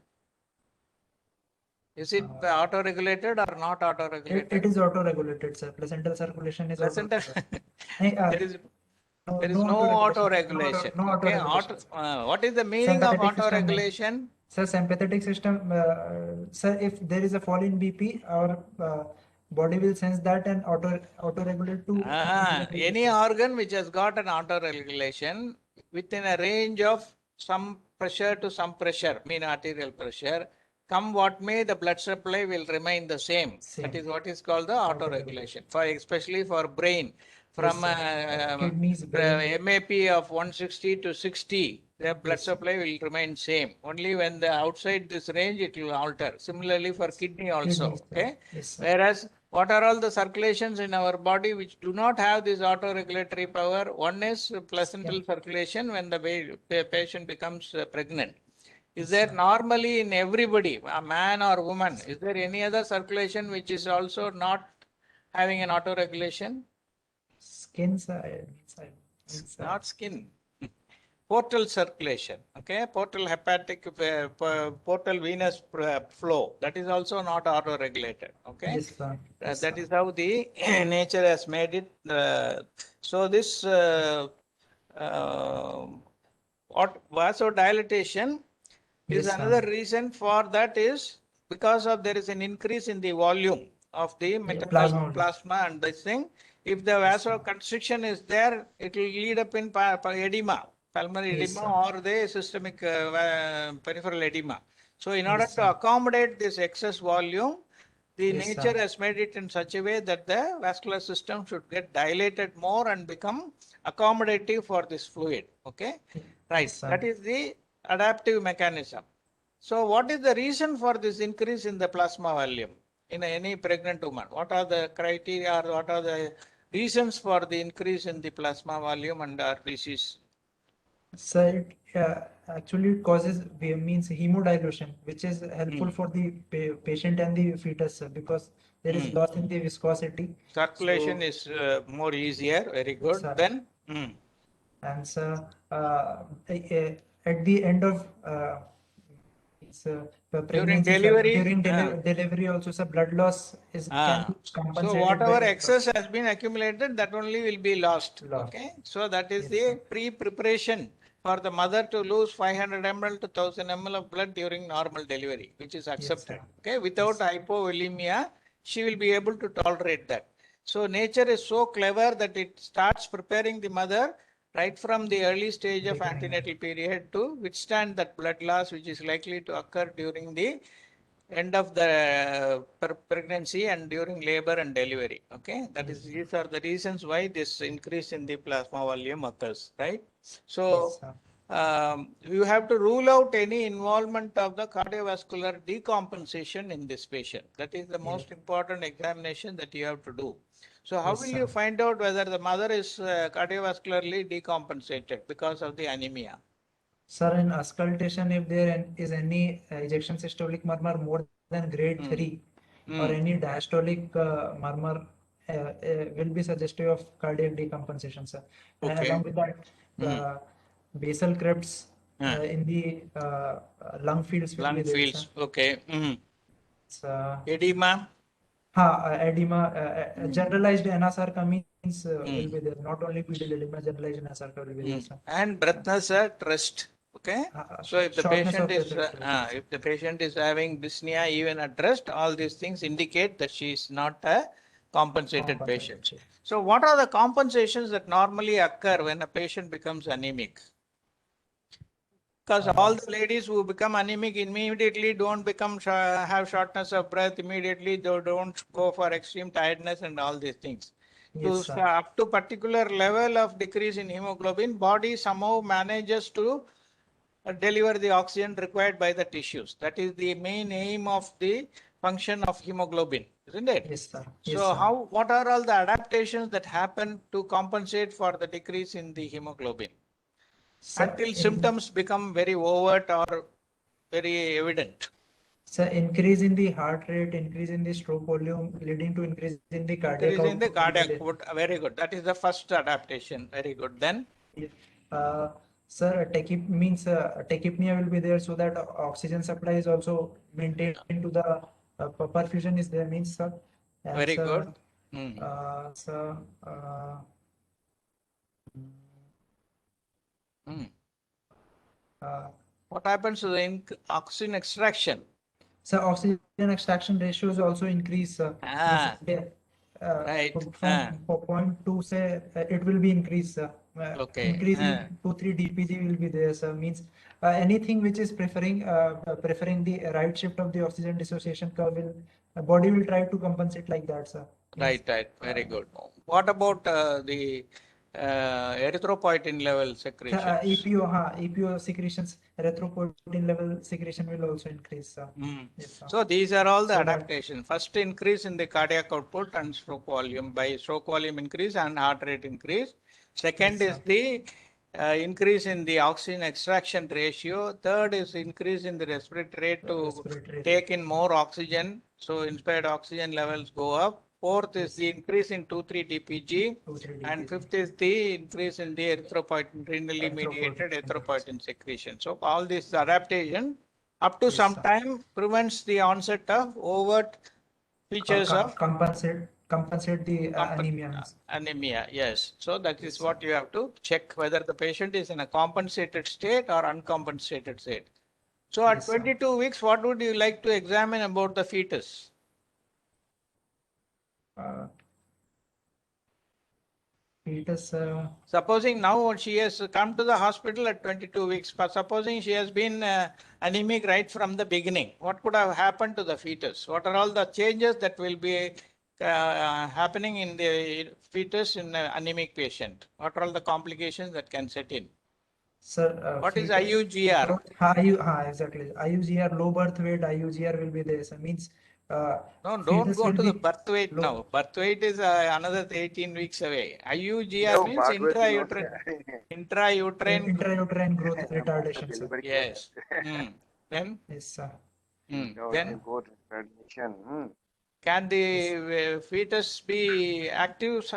Is it auto-regulated or not auto-regulated? It is auto-regulated, sir. Placental circulation is Placental. auto-regulated. There is no auto-regulation. No Okay. auto-regulation. What is the meaning of Sympathetic system, auto-regulation? Sir, sympathetic system, sir, if there is a fall in BP, our body will sense that and auto-regulate to. Any organ which has got an auto-regulation within a range of some pressure to some pressure, mean arterial pressure, come what may, the blood supply will remain the same. That is what is called the auto-regulation. For especially for brain, from Kidneys, brain. MAP of 160 to 60, the blood supply will remain same. Only when the outside this range, it will alter. Similarly for kidney also. Kidneys, Okay. yes, sir. Whereas what are all the circulations in our body which do not have this auto-regulatory power? One is placental circulation when the patient becomes pregnant. Is there normally in everybody, a man or woman, is there any other circulation which is also not having an auto-regulation? Skin, sir. Not skin. Portal circulation, okay? Portal hepatic, portal venous flow, that is also not auto-regulated, okay? Yes, sir. Yes, That sir. is how the nature has made it. So this vasodilatation is Yes, sir. another reason for that is because of there is an increase in the volume of the plasma and this thing. If the vasoconstriction is there, it will lead up in edema, pulmonary Yes, edema sir. or the systemic peripheral edema. So in order Yes, to sir. accommodate this excess volume, the Yes, nature sir. has made it in such a way that the vascular system should get dilated more and become accommodative for this fluid. Okay, right. Yes, sir. That is the adaptive mechanism. So what is the reason for this increase in the plasma volume in any pregnant woman? What are the criteria or what are the reasons for the increase in the plasma volume and our disease? So actually it causes means hemodilution, which is helpful for the patient and the fetus, sir, because there is loss in the viscosity. Circulation So- is more easier. Very good. Sir. Then. And so at the end of the During pregnancy, sir, delivery, during delivery also, sir, blood loss is can be So compensated whatever by- excess has been accumulated, that only will be lost. Lost. Okay. So that is Yes, the sir. pre-preparation for the mother to lose 500 ml to 1000 ml of blood during normal delivery, which is accepted. sir. Okay, without hypovolemia, she will be able to tolerate that. So nature is so clever that it starts preparing the mother right from the early stage of Beginning. antenatal period to withstand that blood loss, which is likely to occur during the end of the pregnancy and during labor and delivery. Okay, that is, these are the reasons why this increase in the plasma volume occurs, right? So Yes, sir. you have to rule out any involvement of the cardiovascular decompensation in this patient. That is the most important examination that you have to do. So how Yes, will sir. you find out whether the mother is cardiovascularly decompensated because of the anemia? Sir, in auscultation, if there is any ejection systolic murmur more than grade 3 or any diastolic murmur will be suggestive of cardiac decompensation, sir. Okay. Along with that, basal crypts in the lung fields will be Lung there, fields, sir. okay. So, Edema, edema, generalized anasarca means will be there. Not only pedal edema, generalized anasarca will be there, sir. and breathlessness at rest. Okay. So if the Shortness patient of is breath, if the patient is having dyspnea even at rest, all these things indicate that she is not a compensated patient. So what are the compensations that normally occur when a patient becomes anemic? Because all the ladies who become anemic immediately don't become have shortness of breath immediately. They don't go for extreme tiredness and all these things. Yes, sir. Up to particular level of decrease in hemoglobin, body somehow manages to deliver the oxygen required by the tissues. That is the main aim of the function of hemoglobin, isn't it? Yes, sir. So what are all the adaptations that happen to compensate for the decrease in the hemoglobin? Until symptoms become very overt or very evident. So increase in the heart rate, increase in the stroke volume, leading to increase in the cardiac Increase in the output. cardiac output. Very good. That is the first adaptation. Very good. Then? Sir, tachypnea will be there so that oxygen supply is also maintained to the perfusion is there means, sir. And very sir, good. Sir, what happens to the oxygen extraction? So oxygen extraction ratios also increase. Right. From 0.2, say it will be increased. Okay. Increasing 2-3 dpg will be there. So means anything which is preferring the right shift of the oxygen dissociation curve will body will try to compensate like that, sir. Right. Very good. What about the erythropoietin level secretions? EPO secretions, erythropoietin level secretion will also increase. Yes, sir. So these are all the adaptations. First, increase in the cardiac output and stroke volume by stroke volume increase and heart rate increase. Second is the increase in the oxygen extraction ratio. Third is increase in the respiratory rate to take in more oxygen. So inspired oxygen levels go up. Fourth is the increase in 2,3 DPG. And fifth is the increase in the erythropoietin, renally mediated erythropoietin secretion. So all this adaptation up to some time prevents the onset of overt features of compensate the anemia. Anemia, yes. So that is what you have to check whether the patient is in a compensated state or uncompensated state. So at 22 weeks, what would you like to examine about the fetus? Fetus. Supposing now she has come to the hospital at 22 weeks, but supposing she has been anemic right from the beginning, what could have happened to the fetus? What are all the changes that will be happening in the fetus in an anemic patient? What are all the complications that can set in? Sir, what is IUGR? Exactly. IUGR, low birth weight, IUGR will be there. So means no, don't go to the birth weight now. Birth weight is another 18 weeks away. IUGR means intrauterine growth retardation, sir. Yes. Then? Yes, sir. Then? Can the fetus be active?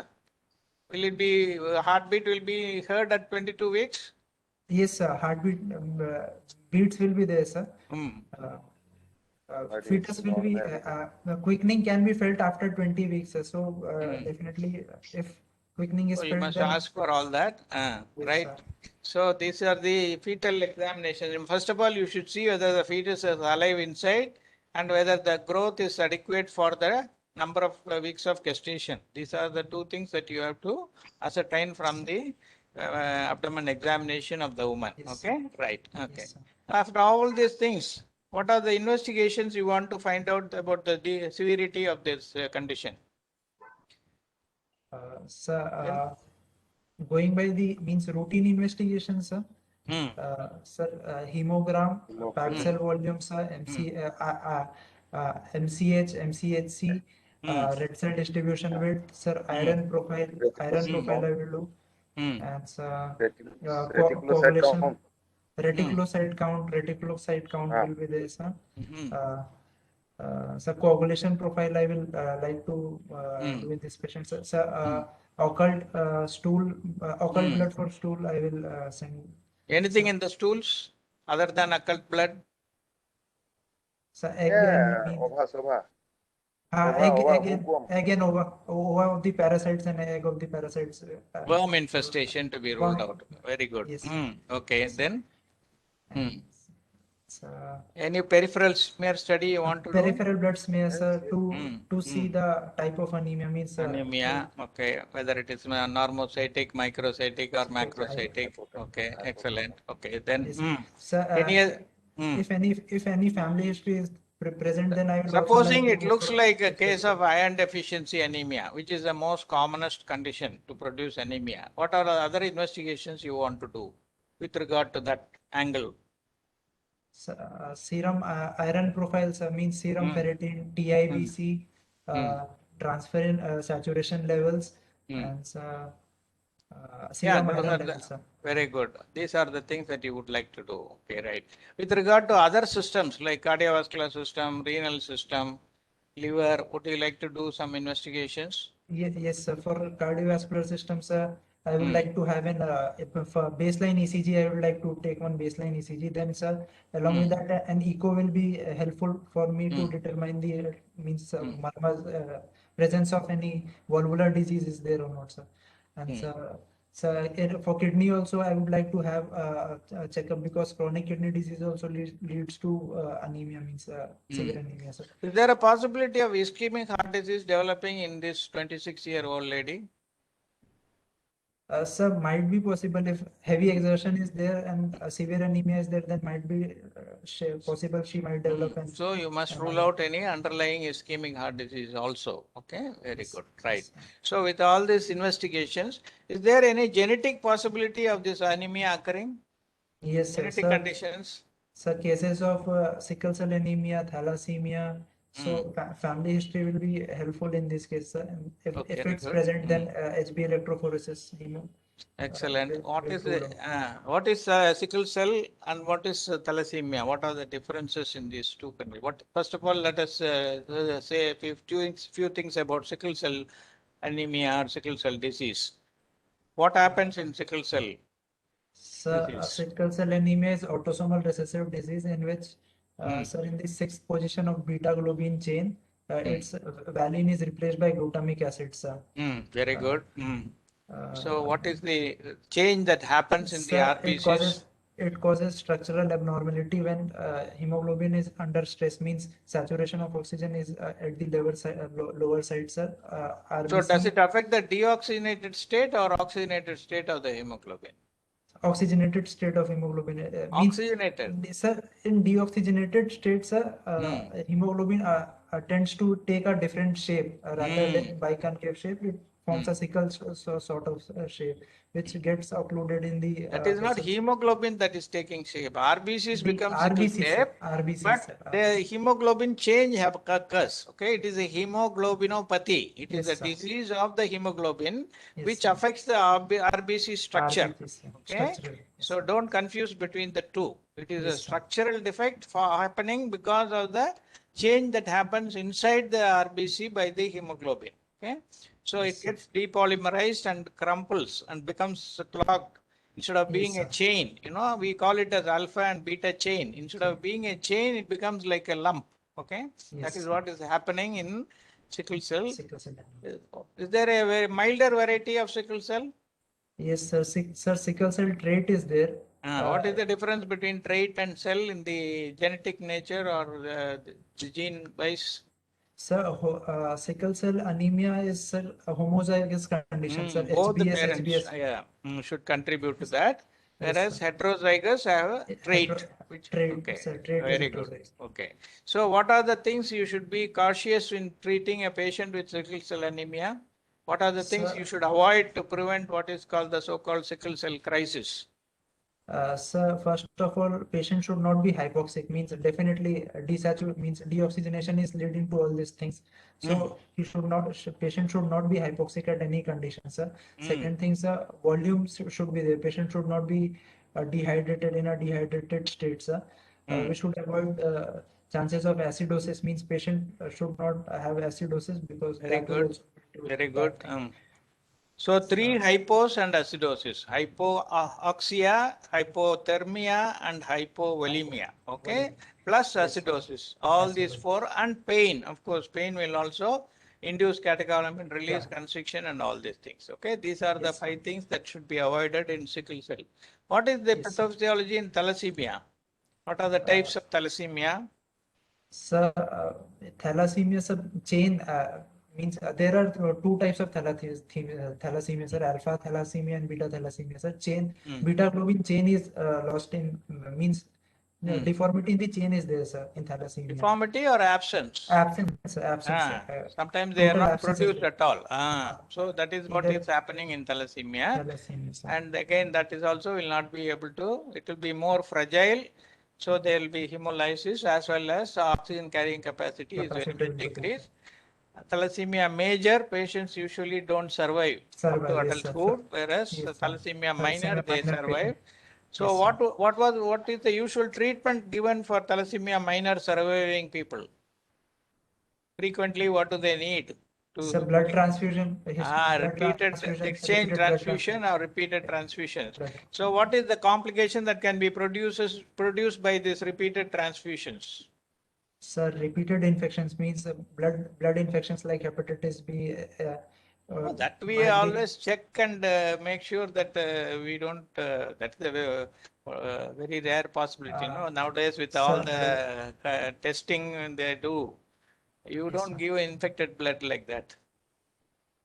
Will it be, heartbeat will be heard at 22 weeks? Yes, sir. Heartbeat beats will be there, sir. Fetus will be quickening can be felt after 20 weeks. So definitely, if quickening is So you felt, must then ask for all that, yes, right? sir. So these are the fetal examinations. First of all, you should see whether the fetus is alive inside and whether the growth is adequate for the number of weeks of gestation. These are the two things that you have to ascertain from the abdomen examination of the woman. Yes, Okay, right. Okay. Yes, sir. After all these things, what are the investigations you want to find out about the severity of this condition? Sir, going by the means routine investigation, sir. Hmm. Sir, hemogram, packed Hmm. cell volume, sir, MCH, MCHC, red cell distribution width, sir, iron profile I will do, Hmm. and Reticulocyte coagulation, count. reticulocyte count Ah. will be there, sir. Mhm. So coagulation profile I will like to do in this patient, sir. Occult stool, occult blood for stool I will send. Anything in the stools other than occult blood? So egg Yeah, means ova. again ova of the parasites and egg of the parasites. Worm infestation to be ruled out. Very good. Yes. Okay, then And, any peripheral smear study you want to do? peripheral blood smear, sir, Hmm. to see the type of anemia means Anemia, okay, whether it is normocytic, microcytic or macrocytic. Okay, excellent. Okay, then Yes. any other- if any family history is present, then I will also Supposing like it to go looks for like a case of iron deficiency anemia, which is the most commonest condition to produce anemia, what are the other investigations you want to do with regard to that angle? serum iron profiles means serum ferritin, TIBC, transferrin saturation levels, and serum those iron are levels. very good. These are the things that you would like to do. Okay, right. With regard to other systems like cardiovascular system, renal system, liver, would you like to do some investigations? Yes, sir. For cardiovascular system, sir, I would like to have for baseline ECG. I would like to take one baseline ECG. Then, sir, along with that, an echo will be helpful for me to determine the means presence of any valvular disease is there or not, sir. And for kidney also, I would like to have a checkup because chronic kidney disease also leads to anemia, means severe anemia, sir. Is there a possibility of ischemic heart disease developing in this 26-year-old lady? Sir, might be possible if heavy exertion is there and severe anemia is there, then might be possible she might develop. And So you must rule out any underlying ischemic heart disease also. Okay, very good. Right. So with all these investigations, is there any genetic possibility of this anemia occurring? Yes, sir. Genetic conditions? Sir, cases of sickle cell anemia, thalassemia. So family history will be helpful in this case, sir. And if it's present, then HB electrophoresis. Excellent. What is sickle cell and what is thalassemia? What are the differences in these two countries? First of all, let us say a few things about sickle cell anemia or sickle cell disease. What happens in sickle cell? Sickle cell anemia is autosomal recessive disease in which, sir, in the sixth position of beta globin chain, its valine is replaced by glutamic acid, sir. Very good. So what is the change that happens in the RBCs? It causes structural abnormality when hemoglobin is under stress, means saturation of oxygen is at the lower side, sir. So does it affect the deoxygenated state or oxygenated state of the hemoglobin? Oxygenated state of hemoglobin. Oxygenated. Sir, in deoxygenated state, sir, hemoglobin tends to take a different shape rather than biconcave shape. It forms a sickle sort of shape, which gets occluded in the. That is not hemoglobin that is taking shape. RBCs become sickle shape, but the hemoglobin change occurs. Okay, it is a hemoglobinopathy. It is a disease of the hemoglobin which affects the RBC structure. Okay, so don't confuse between the two. It is a structural defect happening because of the change that happens inside the RBC by the hemoglobin. Okay, so it gets depolymerized and crumples and becomes clogged. Instead of being a chain, we call it as alpha and beta chain. Instead of being a chain, it becomes like a lump. Okay, that is what is happening in Sickle cell. Sickle cell anemia. Is there a very milder variety of sickle cell? Yes, sir. Sickle cell trait is there. What is the difference between trait and cell in the genetic nature or the gene wise? Sir, sickle cell anemia is, sir, a homozygous condition, sir. Both the HBS, parents HBS. should contribute to that, Yes, whereas sir. heterozygous have a trait. Trait, Okay, sir. Trait is very good. heterozygous. Okay. So what are the things you should be cautious in treating a patient with sickle cell anemia? What are the things Sir, you should avoid to prevent what is called the so-called sickle cell crisis? Sir, first of all, patient should not be hypoxic. Means definitely desaturate means deoxygenation is leading to all these things. So he should not. Patient should not be hypoxic at any condition, sir. Second thing, sir, volume should be there. Patient should not be dehydrated in a dehydrated state, sir. We should avoid chances of acidosis. Means patient should not have acidosis because Very that will good. also lead to Very bad good. thing. So three hypos and acidosis: hypoxia, hypothermia, and hypovolemia. Okay, plus acidosis. All these four, and pain. Of course, pain will also induce catecholamine release, constriction, and all these things. Okay, these are the 5 things that should be avoided in sickle cell. What is the pathophysiology in thalassemia? What are the types of thalassemia? Sir, thalassemia chain means there are 2 types of thalassemia, sir. Alpha thalassemia and beta thalassemia, sir. Beta globin chain is lost in means deformity in the chain is there, sir, in thalassemia. Deformity or absence? Absence, sir. Sometimes they are Total not absence is produced there. at all. So that is what Either- is happening in thalassemia. Thalassemia, sir. And again, that is also will not be able to, it will be more fragile. So there will be hemolysis as well as oxygen carrying capacity is going to will decrease. Thalassemia major patients usually don't survive up to Survive, yes, sir. adulthood, whereas Yes, sir. thalassemia minor, Thalassemia they minor survive. patient. So Yes, what is the usual treatment given for thalassemia minor surviving people? Frequently, what do they need? Sir, blood transfusion. Repeated exchange transfusion or repeated transfusions. So what is the complication that can be produced by these repeated transfusions? Sir, repeated infections means blood infections like hepatitis B. That we might be- always check and make sure that we don't, that's the very rare possibility, nowadays with all the testing they do, you don't give infected blood like that.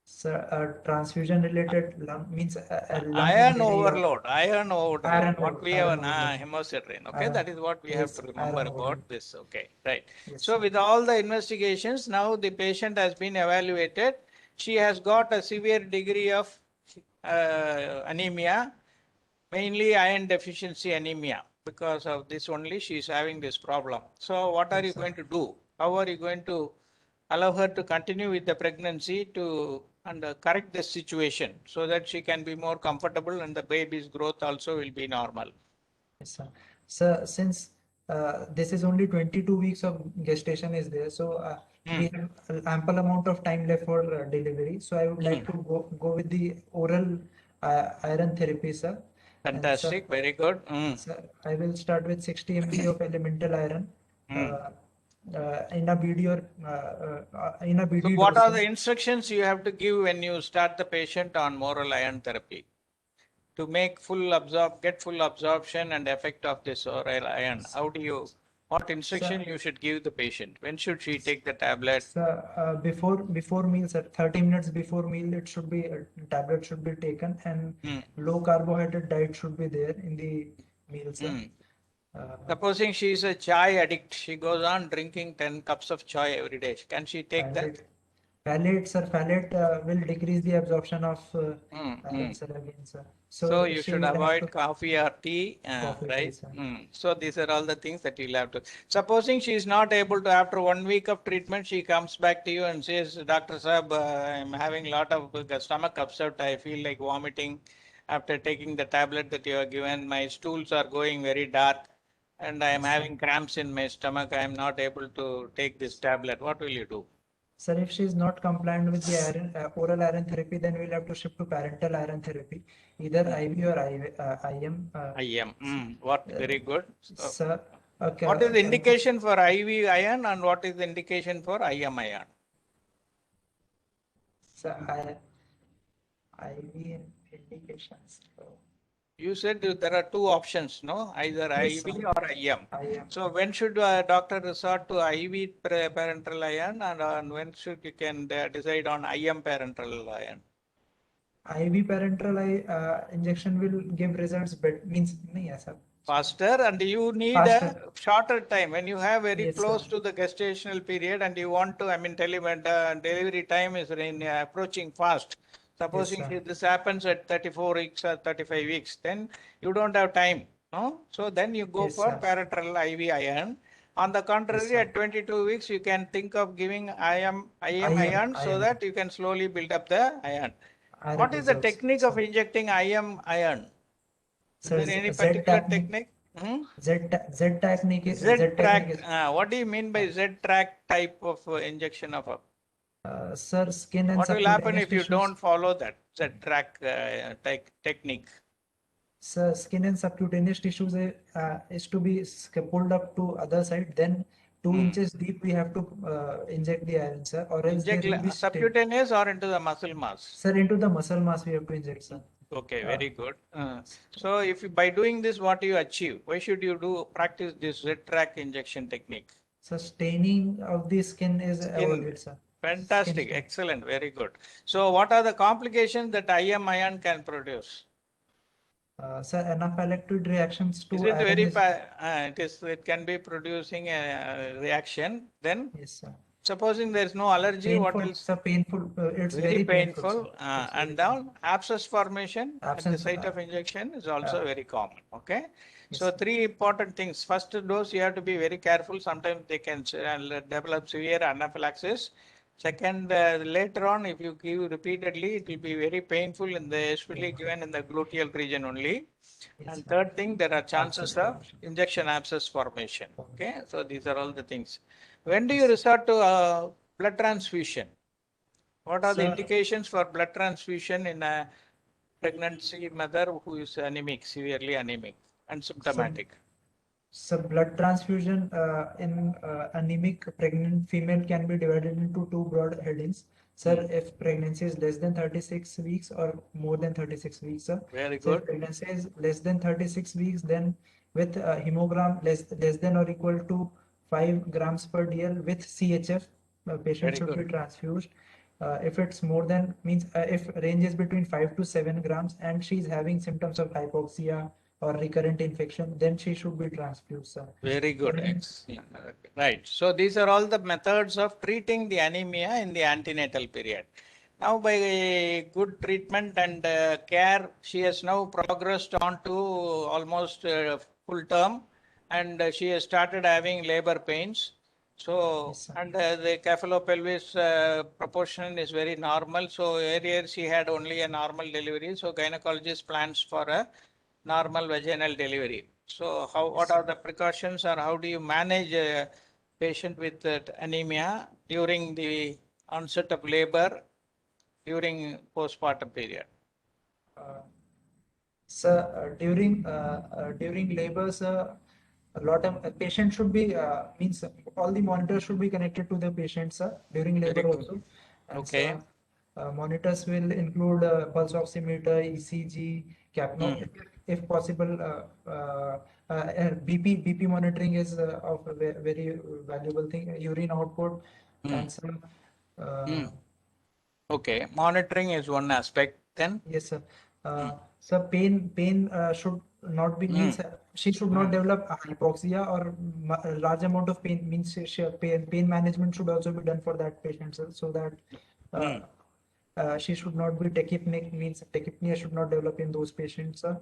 Sir, transfusion related lung means lung Iron injury or- overload, Iron what we have, iron overload. hemosiderin, okay, that is what we have Yes, to remember iron about overload. this, okay, right. Yes, So sir. with all the investigations, now the patient has been evaluated. She has got a severe degree of anemia, mainly iron deficiency anemia. Because of this only, she is having this problem. So what are you going to do? How are you going to allow her to continue with the pregnancy and correct this situation so that she can be more comfortable and the baby's growth also will be normal? Yes, sir. Sir, since this is only 22 weeks of gestation is there, so we have ample amount of time left for delivery. So I would like to go with the oral iron therapy, sir. And, Fantastic, very good. sir, I will start with 60 mg of elemental iron in a BD So BD what are dose, the instructions you have to give when you start the patient on oral iron therapy? To make get full absorption and effect of this oral iron, what instruction you should give the patient? When should she take the tablet? Sir, before meal, sir, 30 minutes before meal, it should be tablet should be taken, and low carbohydrate diet should be there in the meal, sir. Supposing she is a chai addict, she goes on drinking 10 cups of chai every day. Can she take that? Phthalate will decrease the absorption of iron, sir, again, sir. So you she should will have avoid to- coffee or tea, Coffee, right? sir. So these are all the things that you'll have to. Supposing she is not able to, after 1 week of treatment, she comes back to you and says, Dr. Saab, I'm having a lot of stomach upset. I feel like vomiting after taking the tablet that you have given. My stools are going very dark and I am having cramps in my stomach. I am not able to take this tablet. What will you do? Sir, if she is not compliant with the oral iron therapy, then we'll have to shift to parenteral iron therapy, either IV or IM. IM. What? Very good. So, Sir, okay. what is the indication for IV iron and what is the indication for IM iron? So IV indications. You said there are two options, no? Either Yes, IV sir. or IM. IM. So when should a doctor resort to IV parenteral iron, and when should you can decide on IM parenteral iron? IV parenteral injection will give results, but means yes, sir. Faster, and you need Faster. a shorter time when you have very Yes, close sir. to the gestational period and you want to, I mean, tell him delivery time is approaching fast. Supposing sir. this happens at 34 weeks or 35 weeks, then you don't have time, no? So then you go Yes, for sir. parenteral IV iron. On the contrary, sir. at 22 weeks, you can think of giving IM iron so IM. that you can slowly build up the iron. Iron What is the results, technique sir. of injecting IM iron? Is Sir, there any Z particular technique. technique? Hmm? Z technique is Z-track, what do you mean by Z-track type of injection of a? sir, skin and What will happen subcutaneous if you tissues. don't follow that Z-track technique? So skin and subcutaneous tissues is to be pulled up to other side. Then 2 inches deep we have to inject the iron, sir, or else there will be Subcutaneous or into the muscle mass? Sir, into the muscle mass we have to inject, sir. Okay, very good. So if you, by doing this, what do you achieve? Why should you practice this Z-track injection technique? So staining of the skin is avoided, sir. Fantastic, Skin. excellent, very good. So what are the complications that IM iron can produce? Sir, anaphylactic reactions to Is it iron it can be producing a reaction. Then yes, sir. supposing there is no allergy, what Painful, else? sir, painful. It's Very painful, painful. sir. It's And very down abscess formation at the Abscess, site of injection is also uh, very common. Okay. yes, So sir. three important things. First dose, you have to be very careful. Sometimes they can develop severe anaphylaxis. Second, later on, if you give repeatedly, it will be very painful in the, especially given in the gluteal region only. Yes, And sir. third thing, there are chances Abscess of formation. injection abscess formation. Okay, so these are all the things. When do you resort to blood transfusion? What are the Sir, indications for blood transfusion in a pregnancy mother who is anemic, severely anemic and symptomatic? So blood transfusion in anemic pregnant female can be divided into two broad headings. Sir, if pregnancy is less than 36 weeks or more than 36 weeks, sir. Very So if good. pregnancy is less than 36 weeks, then with hemogram less than or equal to 5 grams per dl with CHF, patient Very should be good. transfused. If it's more than means if range is between 5 to 7 grams and she's having symptoms of hypoxia or recurrent infection, then she should be transfused, sir. Very good. Right. So these are all the methods of treating the anemia in the antenatal period. Now, by good treatment and care, she has now progressed on to almost full term, and she has started having labor pains. So, Yes, sir. and the cephalopelvis proportion is very normal. So earlier she had only a normal delivery. So gynecologist plans for a normal vaginal delivery. So what are the precautions, or how do you manage a patient with anemia during the onset of labor, during postpartum period? Sir, during labor, sir, a lot of patient should be means all the monitors should be connected to the patient, sir, during labor Very good. also. And Okay. monitors will include pulse oximeter, ECG, capno, if possible. BP monitoring is of a very valuable thing. Urine output and some. Okay, monitoring is one aspect. Then Yes, sir. So pain should not be means she should not develop hypoxia or a large amount of pain means pain management should also be done for that patient, sir, so that she should not be tachypneic means tachypnea should not develop in those patients, sir.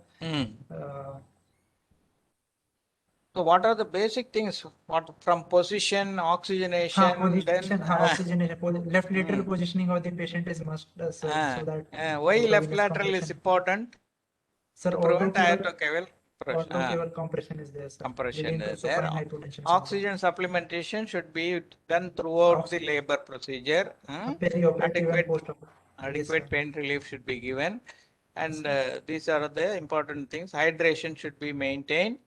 So what are the basic things? What from position, oxygenation, Position, then oxygenation, left lateral positioning of the patient is must, sir, so that why left autovenous lateral is compression. important? Sir, To prevent autocaval autocaval compression is there, sir. compression Leading to is there. supine hypotension syndrome. Oxygen supplementation should be done throughout the Oxygen. labor procedure. Perioperative and post-operative. Adequate Yes, pain relief should be given. And these are the important things. Hydration should be maintained.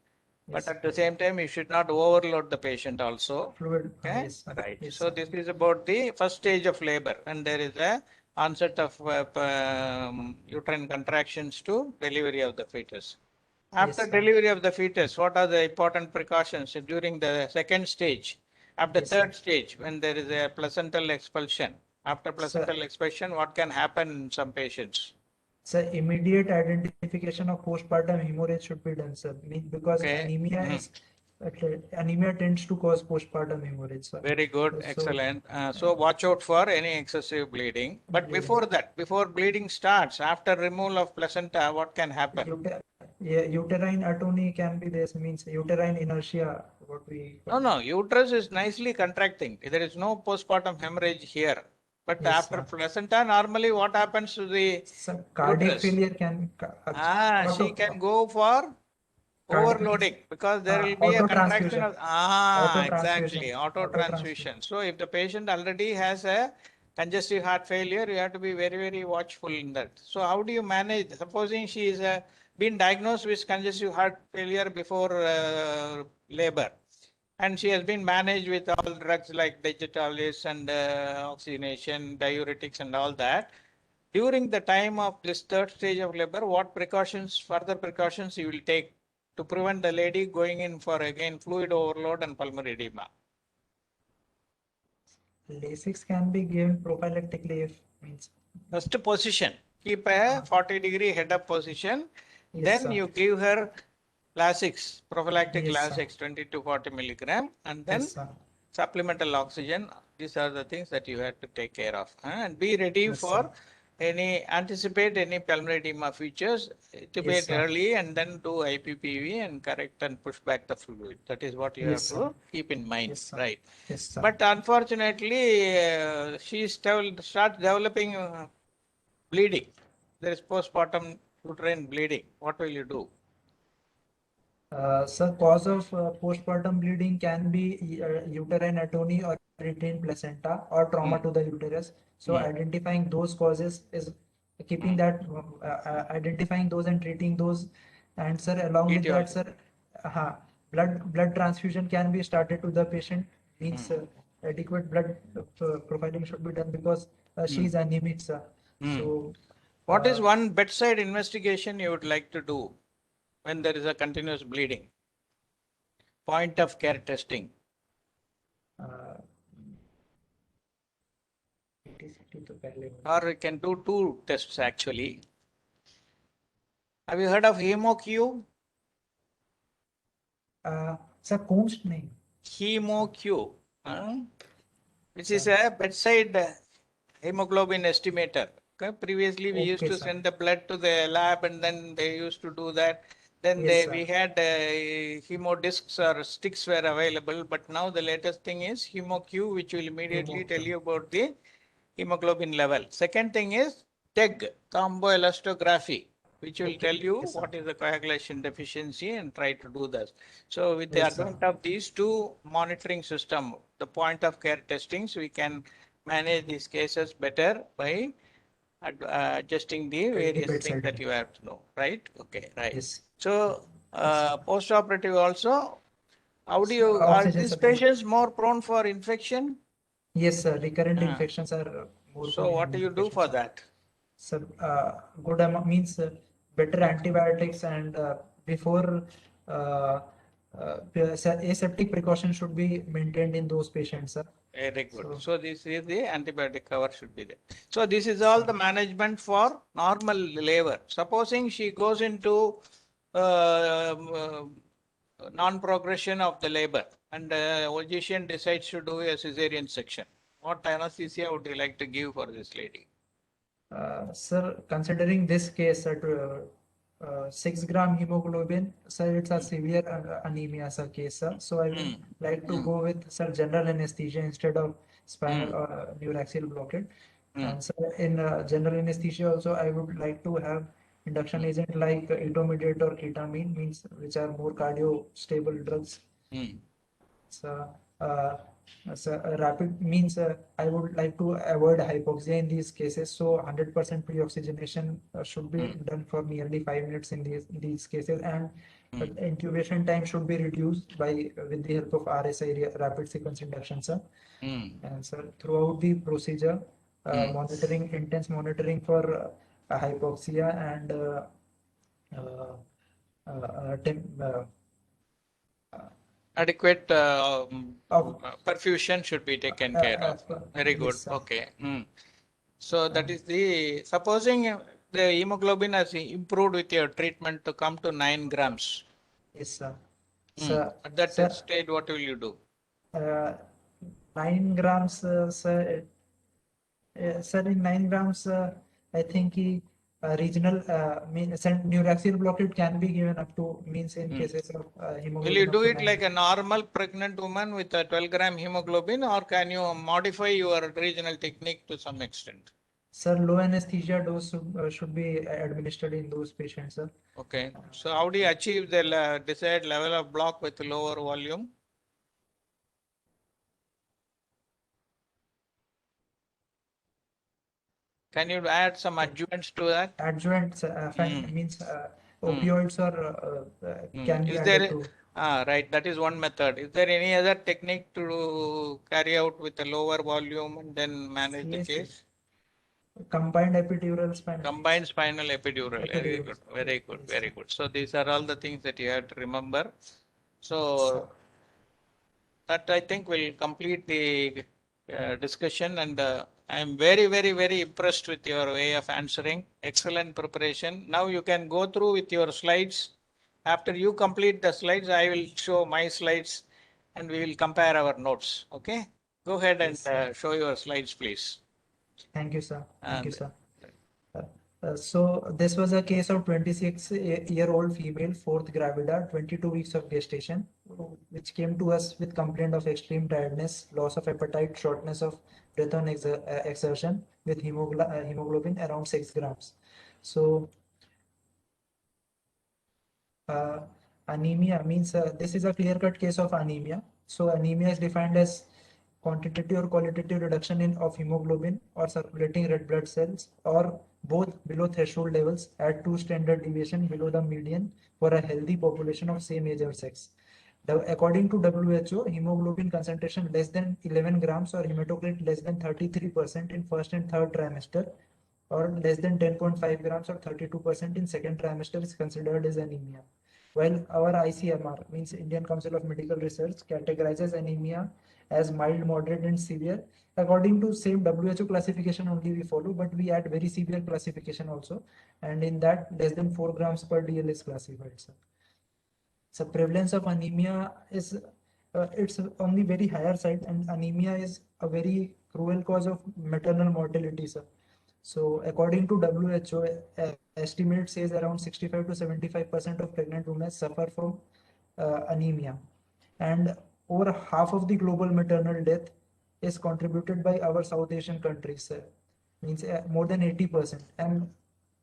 But at the same time, you should not overload the patient also. Fluid. Okay, Yes, sir. right. Yes, So sir. this is about the first stage of labor, and there is a onset of uterine contractions to delivery of the fetus. After sir. delivery of the fetus, what are the important precautions during the second stage? After Yes, sir. third stage, when there is a placental expulsion, after placental expulsion, what can happen in some patients? So immediate identification of postpartum hemorrhage should be done, sir. Because Okay. anemia is anemia tends to cause postpartum hemorrhage, sir. Very good, So, excellent. So watch out for any excessive bleeding. But Bleeding. before that, before bleeding starts, after removal of placenta, what can happen? Uterine atony can be this, means uterine inertia, what we No, uterus is nicely contracting. There is no postpartum hemorrhage here. But Yes, after sir. placenta, normally what happens to the Some cardiac uterus? failure can She can go for overloading because there will be a auto contraction transfusion. of, Auto-transfusion. exactly, auto Auto-transfusion. transfusion. So if the patient already has a congestive heart failure, you have to be very, very watchful in that. So how do you manage? Supposing she is been diagnosed with congestive heart failure before labor, and she has been managed with all drugs like digitalis and oxygenation, diuretics, and all that. During the time of this third stage of labor, what precautions, further precautions you will take to prevent the lady going in for again fluid overload and pulmonary edema? Lasix can be given prophylactically if means. First position, keep a 40-degree head up position. Yes, Then sir. you give her Lasix, prophylactic Yes, sir. Lasix 20 to 40 milligram, and then Yes, sir. supplemental oxygen. These are the things that you have to take care of. And be ready Yes, for sir. anticipate any pulmonary edema features, intubate Yes, sir. early and then do IPPV and correct and push back the fluid. That is what you Yes, have to keep in mind, Yes, sir. right? Yes, sir. But unfortunately, she starts developing bleeding. There is postpartum uterine bleeding. What will you do? Sir, cause of postpartum bleeding can be uterine atony or retained placenta or trauma to the uterus. So identifying those causes is keeping that, identifying those and treating those. And sir, along with that, sir, blood transfusion can be started to the patient. Means adequate blood profiling should be done because she is anemic, sir. So What is one bedside investigation you would like to do when there is a continuous bleeding? Point of care testing. Or you can do two tests actually. Have you heard of HemoQ? Sir, Coombs name. HemoQ, which is a bedside hemoglobin estimator. Okay? Previously, we used to send the blood to the lab, and then they used to do that. Then we had hemo discs or sticks were available, but now the latest thing is HemoQ, which will immediately tell you about the hemoglobin level. Second thing is TEG, thromboelastography, which will tell you what is the coagulation deficiency and try to do this. So with the advent of these two monitoring system, the point of care testings, we can manage these cases better by adjusting the various things that you have to know, right? Okay, right. Yes. So post-operative also, how do you, are these patients more prone for infection? Yes, sir. Recurrent infections are more. So what do you do for that? Sir, good amount means better antibiotics and before aseptic precautions should be maintained in those patients, sir. Very good. So this is the antibiotic cover should be there. So this is all the management for normal labor. Supposing she goes into non-progression of the labor and the physician decides to do a cesarean section. What anesthesia would you like to give for this lady? Sir, considering this case at 6-gram hemoglobin, sir, it's a severe anemia, sir, case, sir. So I would like to go with, sir, general anesthesia instead of spinal or neuraxial blockade. And sir, in general anesthesia also, I would like to have induction agent like etomidate or ketamine, means which are more cardio stable drugs. So, rapid means I would like to avoid hypoxia in these cases. So 100% pre-oxygenation should be done for nearly 5 minutes in these cases, and intubation time should be reduced by with the help of RSI, rapid sequence induction, sir. And sir, throughout the procedure, monitoring, intense monitoring for hypoxia and Adequate of perfusion should be taken care of. Very good. yes, sir. Okay. So that is the, supposing the hemoglobin has improved with your treatment to come to 9 grams. Yes, sir. Sir, At that sir, stage, what will you do? 9 grams, sir. Sir, in 9 grams, I think regional neuraxial blockade can be given up to, means in cases of hemoglobin. Will you up do to it 9. like a normal pregnant woman with a 12-gram hemoglobin, or can you modify your regional technique to some extent? Sir, low anesthesia dose should be administered in those patients, sir. Okay. So how do you achieve the desired level of block with lower volume? Can you add some adjuvants to that? Adjuvants means opioids or can be Is added there, to. right, that is one method. Is there any other technique to carry out with a lower volume and then manage the Yes, case? combined epidural spinal. Combined spinal epidural. Very good, very good, Yes, very sir. good. So these are all the things that you have to remember. So Sir. that I think will complete the discussion, and I am very, very, very impressed with your way of answering. Excellent preparation. Now you can go through with your slides. After you complete the slides, I will show my slides and we will compare our notes. Okay? Go ahead and Yes, show your slides, please. Thank you, sir. Thank you, And sir. So this was a case of 26-year-old female, fourth gravida, 22 weeks of gestation, which came to us with complaint of extreme tiredness, loss of appetite, shortness of breath on exertion, with hemoglobin around 6 grams. So anemia means this is a clear-cut case of anemia. So anemia is defined as quantitative or qualitative reduction of hemoglobin or circulating red blood cells, or both below threshold levels at 2 standard deviation below the median for a healthy population of same age or sex. According to WHO, hemoglobin concentration less than 11 grams or hematocrit less than 33% in first and third trimester, or less than 10.5 grams or 32% in second trimester is considered as anemia. While our ICMR, means Indian Council of Medical Research, categorizes anemia as mild, moderate and severe. According to same WHO classification only we follow, but we add very severe classification also. And in that, less than 4 grams per DL is classified, sir. So prevalence of anemia is, it's on the very higher side, and anemia is a very cruel cause of maternal mortality, sir. So according to WHO, estimate says around 65 to 75% of pregnant women suffer from anemia, and over half of the global maternal death is contributed by our South Asian countries, means more than 80%, and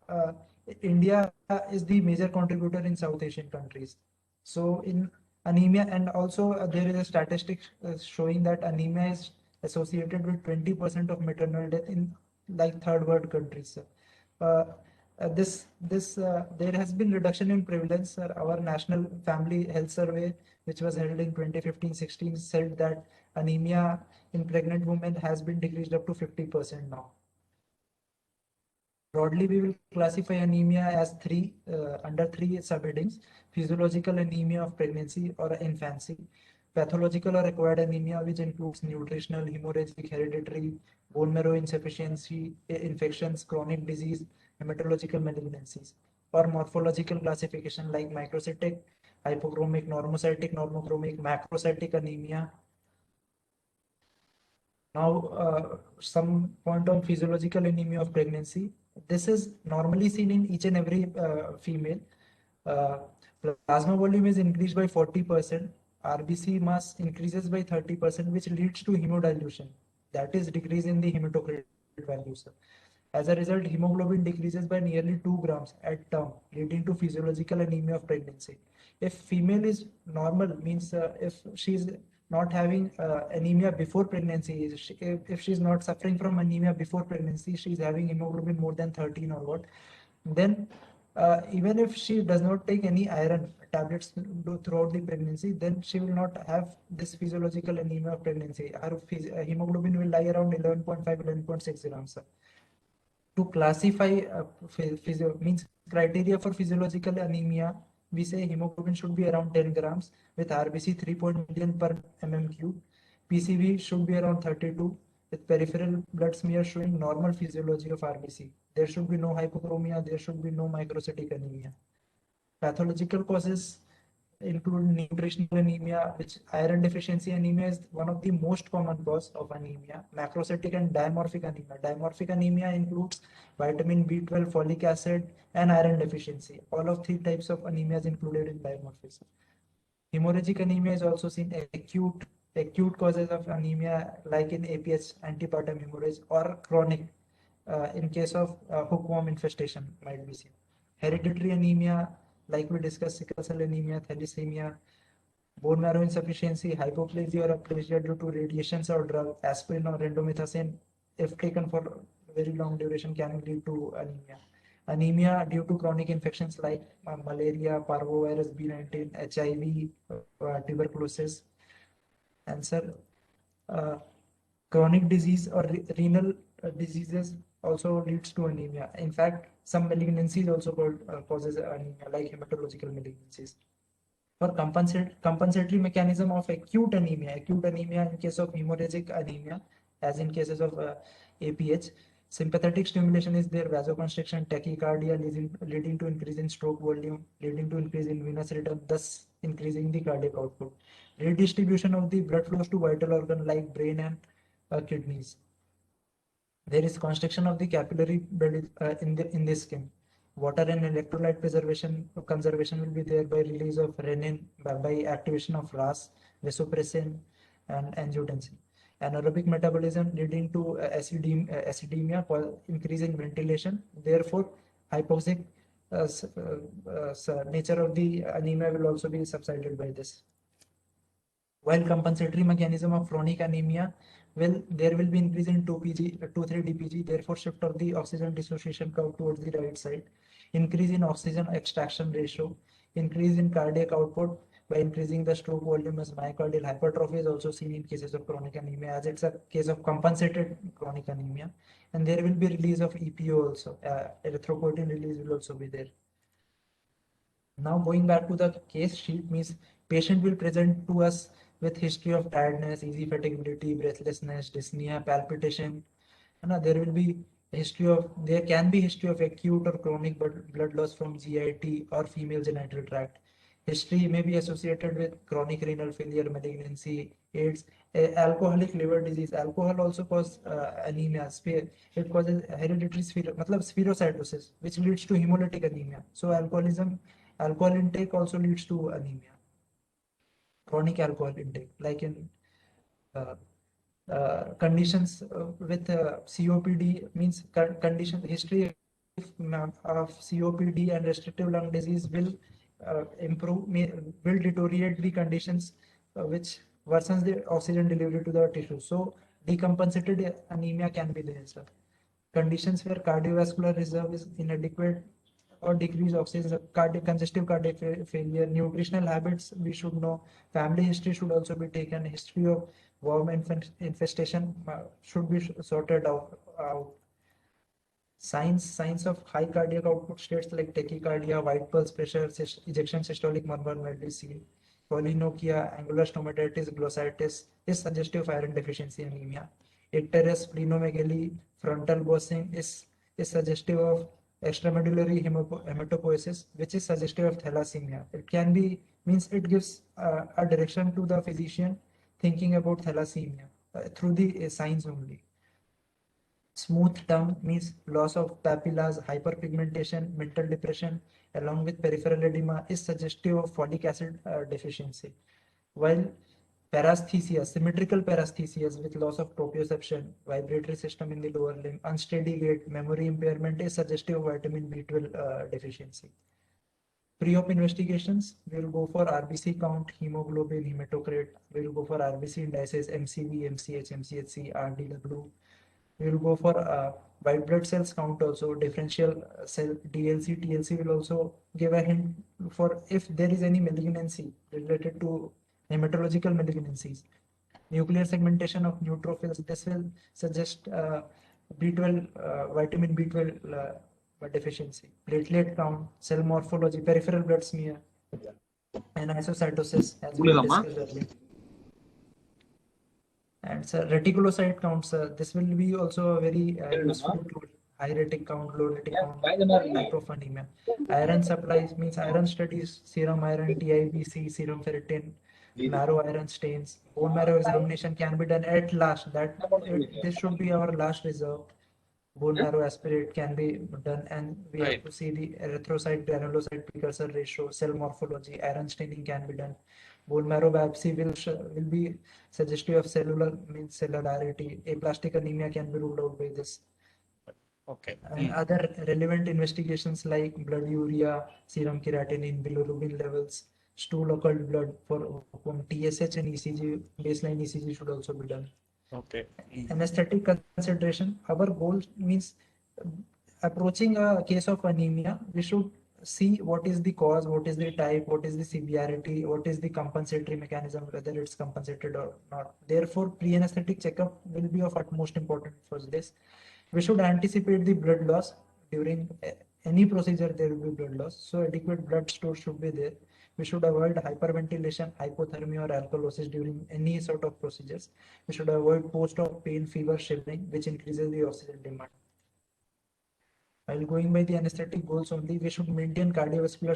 uh, India is the major contributor in South Asian countries. So in anemia, and also there is a statistic showing that anemia is associated with 20% of maternal death in like third world countries. There has been reduction in prevalence. Our National Family Health Survey, which was held in 2015-16, said that anemia in pregnant women has been decreased up to 50% now. Broadly, we will classify anemia as under three subheadings: physiological anemia of pregnancy or infancy, pathological or acquired anemia, which includes nutritional, hemorrhagic, hereditary, bone marrow insufficiency, infections, chronic disease, hematological malignancies, or morphological classification like microcytic, hypochromic, normocytic, normochromic, macrocytic anemia. Now, some point on physiological anemia of pregnancy. This is normally seen in each and every female. Plasma volume is increased by 40%. RBC mass increases by 30%, which leads to hemodilution. That is decrease in the hematocrit values. As a result, hemoglobin decreases by nearly 2 grams at term, leading to physiological anemia of pregnancy. If female is normal, means if she is not having anemia before pregnancy, if she's not suffering from anemia before pregnancy, she's having hemoglobin more than 13 or what, then even if she does not take any iron tablets throughout the pregnancy, then she will not have this physiological anemia of pregnancy. Her hemoglobin will lie around 11.5, 11.6 grams. To classify means criteria for physiological anemia, we say hemoglobin should be around 10 grams with RBC 3.0 million per mm cube. PCV should be around 32 with peripheral blood smear showing normal physiology of RBC. There should be no hypochromia, there should be no microcytic anemia. Pathological causes include nutritional anemia, which iron deficiency anemia is one of the most common cause of anemia. Macrocytic and dimorphic anemia. Dimorphic anemia includes vitamin B12, folic acid, and iron deficiency. All of three types of anemia is included in dimorphism. Hemorrhagic anemia is also seen acute causes of anemia like in APH, antepartum hemorrhage, or chronic in case of hookworm infestation might be seen. Hereditary anemia, like we discussed, sickle cell anemia, thalassemia, bone marrow insufficiency, hypoplasia or aplasia due to radiations or drug, aspirin or indomethacin, if taken for very long duration, can lead to anemia. Anemia due to chronic infections like malaria, parvovirus, B19, HIV, tuberculosis. Answer. Chronic disease or renal diseases also leads to anemia. In fact, some malignancies also causes anemia, like hematological malignancies. For compensatory mechanism of acute anemia in case of hemorrhagic anemia, as in cases of APH, sympathetic stimulation is there, vasoconstriction, tachycardia, leading to increase in stroke volume, leading to increase in venous rhythm, thus increasing the cardiac output. Redistribution of the blood flows to vital organ like brain and kidneys. There is constriction of the capillary bed in this skin. Water and electrolyte conservation will be there by release of renin, by activation of RAS, vasopressin, and angiotensin. Anaerobic metabolism leading to acidemia, increase in ventilation. Therefore, hypoxic nature of the anemia will also be subsided by this. While compensatory mechanism of chronic anemia, there will be increase in 2,3-DPG, therefore shift of the oxygen dissociation curve towards the right side, increase in oxygen extraction ratio, increase in cardiac output by increasing the stroke volume, as myocardial hypertrophy is also seen in cases of chronic anemia, as it's a case of compensated chronic anemia. And there will be release of EPO also, erythropoietin release will also be there. Now going back to the case sheet, means patient will present to us with history of tiredness, easy fatigability, breathlessness, dyspnea, palpitation. And there can be history of acute or chronic blood loss from GIT or female genital tract. History may be associated with chronic renal failure, malignancy, AIDS, alcoholic liver disease. Alcohol also causes anemia. It causes hereditary spherocytosis, which leads to hemolytic anemia. So alcohol intake also leads to anemia. Chronic alcohol intake, like in conditions with COPD, means history of COPD and restrictive lung disease will will deteriorate the conditions which worsens the oxygen delivery to the tissue. So decompensated anemia can be there, sir. Conditions where cardiovascular reserve is inadequate or decrease oxygen, congestive cardiac failure. Nutritional habits we should know. Family history should also be taken. History of worm infestation should be sorted out. Signs of high cardiac output states like tachycardia, white pulse pressure, ejection systolic murmur might be seen. Polynokia, angular stomatitis, glossitis is suggestive of iron deficiency anemia. Icterus, splenomegaly, frontal bossing is suggestive of extramedullary hematopoiesis, which is suggestive of thalassemia. It can be, means it gives a direction to the physician thinking about thalassemia through the signs only. Smooth tongue means loss of papillas, hyperpigmentation, mental depression, along with peripheral edema is suggestive of folic acid deficiency. While paresthesia, symmetrical paresthesias with loss of proprioception, vibratory system in the lower limb, unsteady gait, memory impairment is suggestive of vitamin B12 deficiency. Pre-op investigations, we will go for RBC count, hemoglobin, hematocrit. We will go for RBC indices, MCV, MCH, MCHC, RDW. We will go for white blood cells count also. Differential cell DLC, TLC will also give a hint for if there is any malignancy related to hematological malignancies. Nuclear segmentation of neutrophils. This will suggest B12, vitamin B12 deficiency. Platelet count, cell morphology, peripheral blood smear, and isocytosis as we have discussed earlier. And reticulocyte counts, this will be also a very useful tool. High retic count, low retic count, type of anemia. Iron supplies means iron studies, serum iron, TIBC, serum ferritin, marrow iron stains. Bone marrow examination can be done at last. This should be our last reserve. Bone marrow aspirate can be done, and we have to see the erythrocyte granulocyte precursor ratio, cell morphology, iron staining can be done. Bone marrow biopsy will be suggestive of cellular means cellularity. Aplastic anemia can be ruled out by this. Okay. And other relevant investigations like blood urea, serum creatinine, bilirubin levels, stool occult blood for TSH and ECG, baseline ECG should also be done. Okay. Anesthetic consideration. Our goal means approaching a case of anemia, we should see what is the cause, what is the type, what is the severity, what is the compensatory mechanism, whether it's compensated or not. Therefore, pre-anesthetic checkup will be of utmost importance for this. We should anticipate the blood loss during any procedure. There will be blood loss, so adequate blood store should be there. We should avoid hyperventilation, hypothermia, or alkalosis during any sort of procedures. We should avoid post-op pain, fever, shivering, which increases the oxygen demand. While going by the anesthetic goals only, we should maintain cardiovascular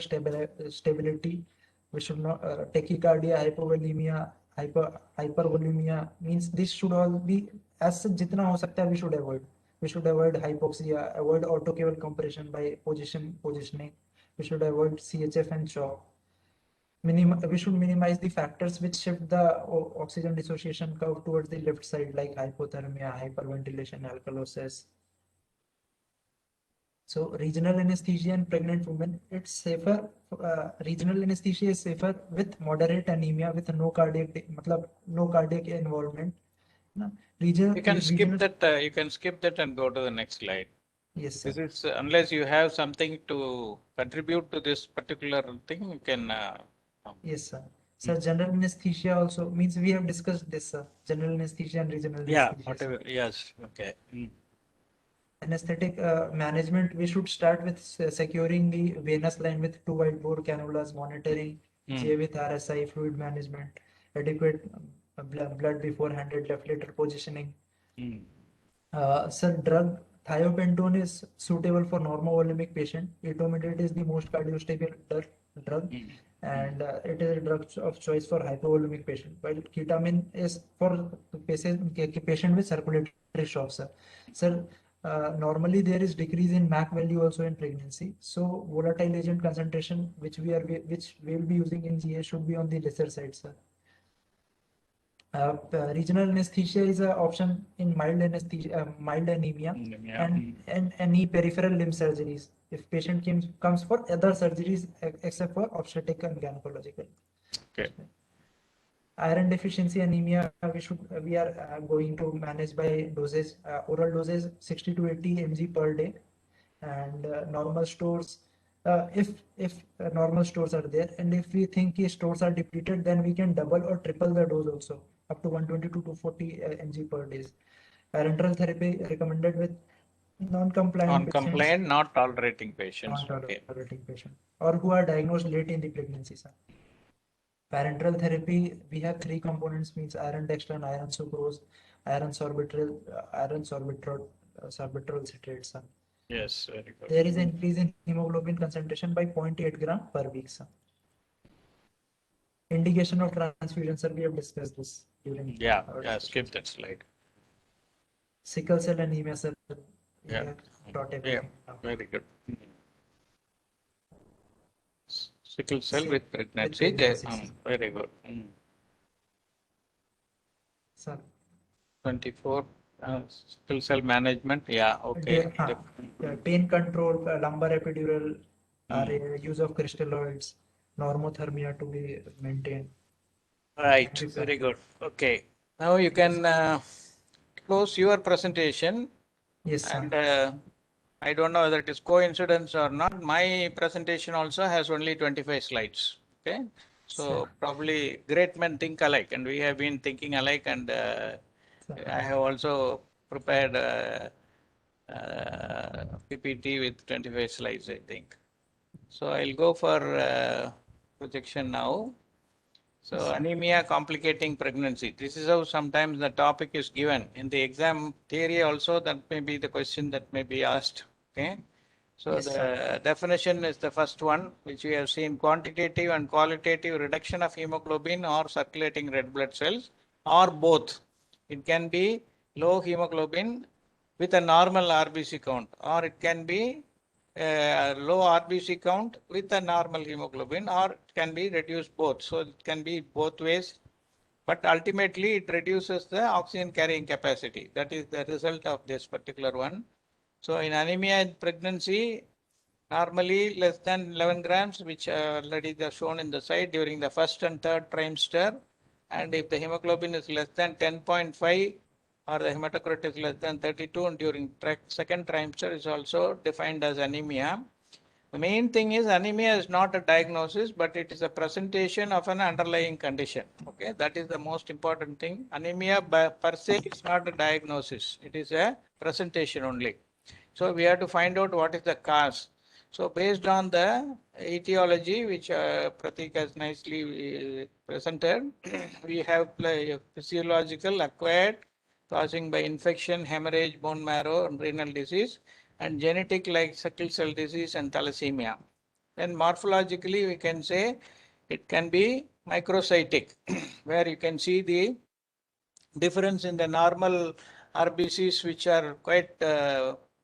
stability. We should not tachycardia, hypovolemia, hypervolemia means this should all be as such jitna ho sakta hai, we should avoid. We should avoid hypoxia, avoid autocaval compression by positioning. We should avoid CHF and CHOP. We should minimize the factors which shift the oxygen dissociation curve towards the left side, like hypothermia, hyperventilation, alkalosis. So regional anesthesia in pregnant women, it's safer. Regional anesthesia is safer with moderate anemia with no cardiac involvement. You can skip that. You can skip that and go to the next slide. Yes, sir. This is unless you have something to contribute to this particular thing, you can. Yes, sir. So general anesthesia also means we have discussed this, sir. General anesthesia and regional anesthesia. Yeah, whatever. Yes. Okay. Anesthetic management, we should start with securing the venous line with 2 wide bore cannulas, monitoring GA with RSI, fluid management, adequate blood before handed left lateral positioning. Sir, drug thiopentone is suitable for normovolemic patient. Etomidate is the most cardiostable drug, and it is a drug of choice for hypovolemic patient. While ketamine is for patient with circulatory shock, sir. Sir, normally there is decrease in MAC value also in pregnancy. So volatile agent concentration, which we will be using in GA, should be on the lesser side, sir. Regional anesthesia is an option in mild anesthesia, mild anemia, and any peripheral limb surgeries. If patient comes for other surgeries except for obstetric and gynecological. Okay. Iron deficiency anemia, we are going to manage by doses, oral doses 60 to 80 mg per day, and normal stores. If normal stores are there, and if we think stores are depleted, then we can double or triple the dose also, up to 120 to 240 mg per day. Parenteral therapy recommended with non-compliant, not tolerating patients. Non-tolerating patient, or who are diagnosed late in the pregnancy, sir. Parenteral therapy, we have 3 components, means iron dextran, iron sucrose, iron sorbitol, sorbitol citrate, sir. Yes, very good. There is an increase in hemoglobin concentration by 0.8 gram per week, sir. Indication of transfusion, sir, we have discussed this during. Yeah, skip that slide. Sickle cell anemia, sir. Yeah, very good. Sickle cell with pregnancy. Very good. Sir. 24. Sickle cell management. Yeah, okay. Pain control, lumbar epidural, use of crystalloids, normothermia to be maintained. Right, very good. Okay. Now you can close your presentation. Yes, sir. And I don't know whether it is coincidence or not. My presentation also has only 25 slides. Okay. So probably great men think alike, and we have been thinking alike, and I have also prepared PPT with 25 slides, I think. So I'll go for projection now. So anemia complicating pregnancy. This is how sometimes the topic is given in the exam theory also. That may be the question that may be asked. Okay. So Yes, the definition is the first one, which we have seen: quantitative and qualitative reduction of hemoglobin or circulating red blood cells, or both. It can be low hemoglobin with a normal RBC count, or it can be low RBC count with a normal hemoglobin, or it can be reduced both. So it can be both ways, but ultimately it reduces the oxygen carrying capacity. That is the result of this particular one. So in anemia in pregnancy, normally less than 11 grams, which already are shown in the side during the first and third trimester. And if the hemoglobin is less than 10.5 or the hematocrit is less than 32 and during second trimester is also defined as anemia. The main thing is anemia is not a diagnosis, but it is a presentation of an underlying condition. Okay, that is the most important thing. Anemia per se is not a diagnosis. It is a presentation only. So we have to find out what is the cause. So based on the etiology, which Pratik has nicely presented, we have physiological, acquired, causing by infection, hemorrhage, bone marrow, and renal disease, and genetic like sickle cell disease and thalassemia. Then morphologically, we can say it can be microcytic, where you can see the difference in the normal RBCs, which are quite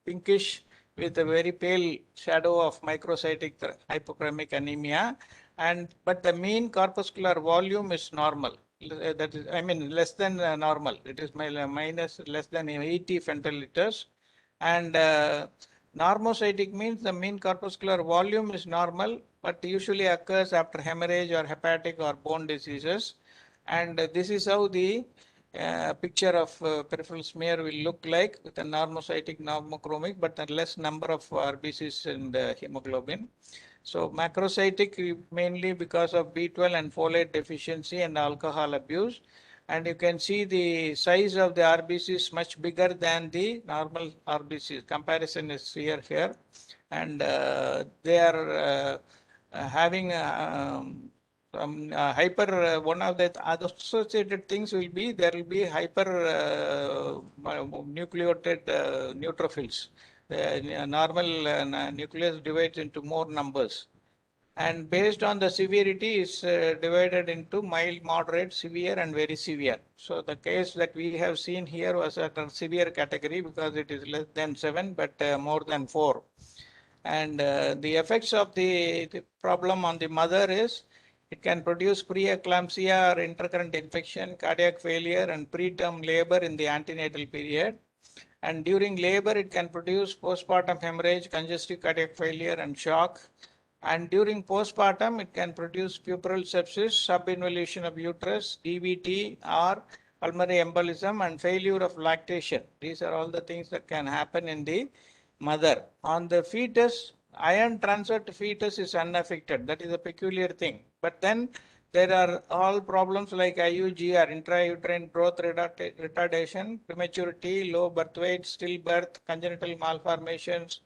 pinkish with a very pale shadow of microcytic hypochromic anemia, but the mean corpuscular volume is normal. That is, I mean, less than normal. It is minus less than 80 femtoliters, and normocytic means the mean corpuscular volume is normal, but usually occurs after hemorrhage or hepatic or bone diseases. And this is how the picture of peripheral smear will look like, with a normocytic, normochromic, but a less number of RBCs and hemoglobin. So macrocytic mainly because of B12 and folate deficiency and alcohol abuse. And you can see the size of the RBC is much bigger than the normal RBCs. Comparison is here. And they are having hyper, one of the associated things will be, there will be hyper nucleated neutrophils. The normal nucleus divides into more numbers. And based on the severity is divided into mild, moderate, severe, and very severe. So the case that we have seen here was at a severe category because it is less than 7, but more than 4. And the effects of the problem on the mother is it can produce preeclampsia or intercurrent infection, cardiac failure, and preterm labor in the antenatal period. And during labor, it can produce postpartum hemorrhage, congestive cardiac failure, and shock. And during postpartum, it can produce puerperal sepsis, subinvolution of uterus, DVT, or pulmonary embolism, and failure of lactation. These are all the things that can happen in the mother. On the fetus, iron transfer to fetus is unaffected. That is a peculiar thing. But then there are all problems like IUGR, intrauterine growth retardation, prematurity, low birth weight, stillbirth, congenital malformations,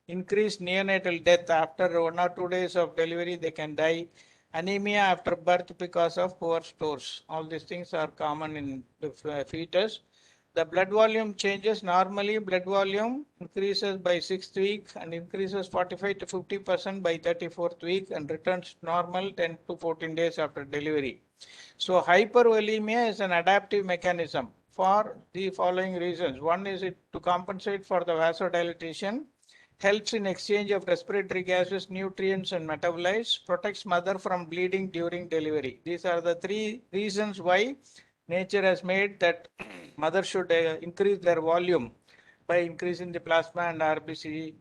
increased neonatal death after 1 or 2 days of delivery, they can die. Anemia after birth because of poor stores. All these things are common in the fetus. The blood volume changes. Normally, blood volume increases by 6th week and increases 45 to 50% by 34th week and returns normal 10 to 14 days after delivery. So hypervolemia is an adaptive mechanism for the following reasons. One is it to compensate for the vasodilatation, helps in exchange of respiratory gases, nutrients, and metabolites, protects mother from bleeding during delivery. These are the 3 reasons why nature has made that mother should increase their volume by increasing the plasma and RBC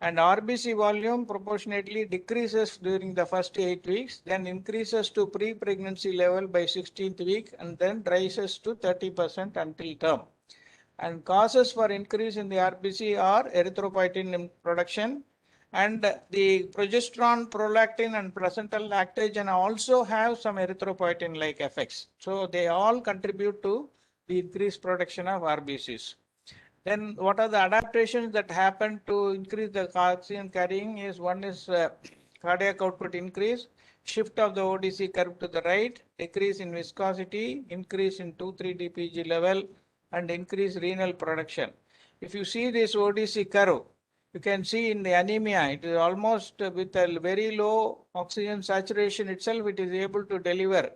And RBC volume proportionately decreases during the first 8 weeks, then increases to pre-pregnancy level by 16th week, and then rises to 30% until term. And causes for increase in the RBC are erythropoietin production, and the progesterone, prolactin, and placental lactation also have some erythropoietin-like effects. So they all contribute to the increased production of RBCs. Then what are the adaptations that happen to increase the oxygen carrying is one is cardiac output increase, shift of the ODC curve to the right, decrease in viscosity, increase in 2,3-DPG level, and increase renal production. If you see this ODC curve, you can see in the anemia, it is almost with a very low oxygen saturation itself, it is able to deliver,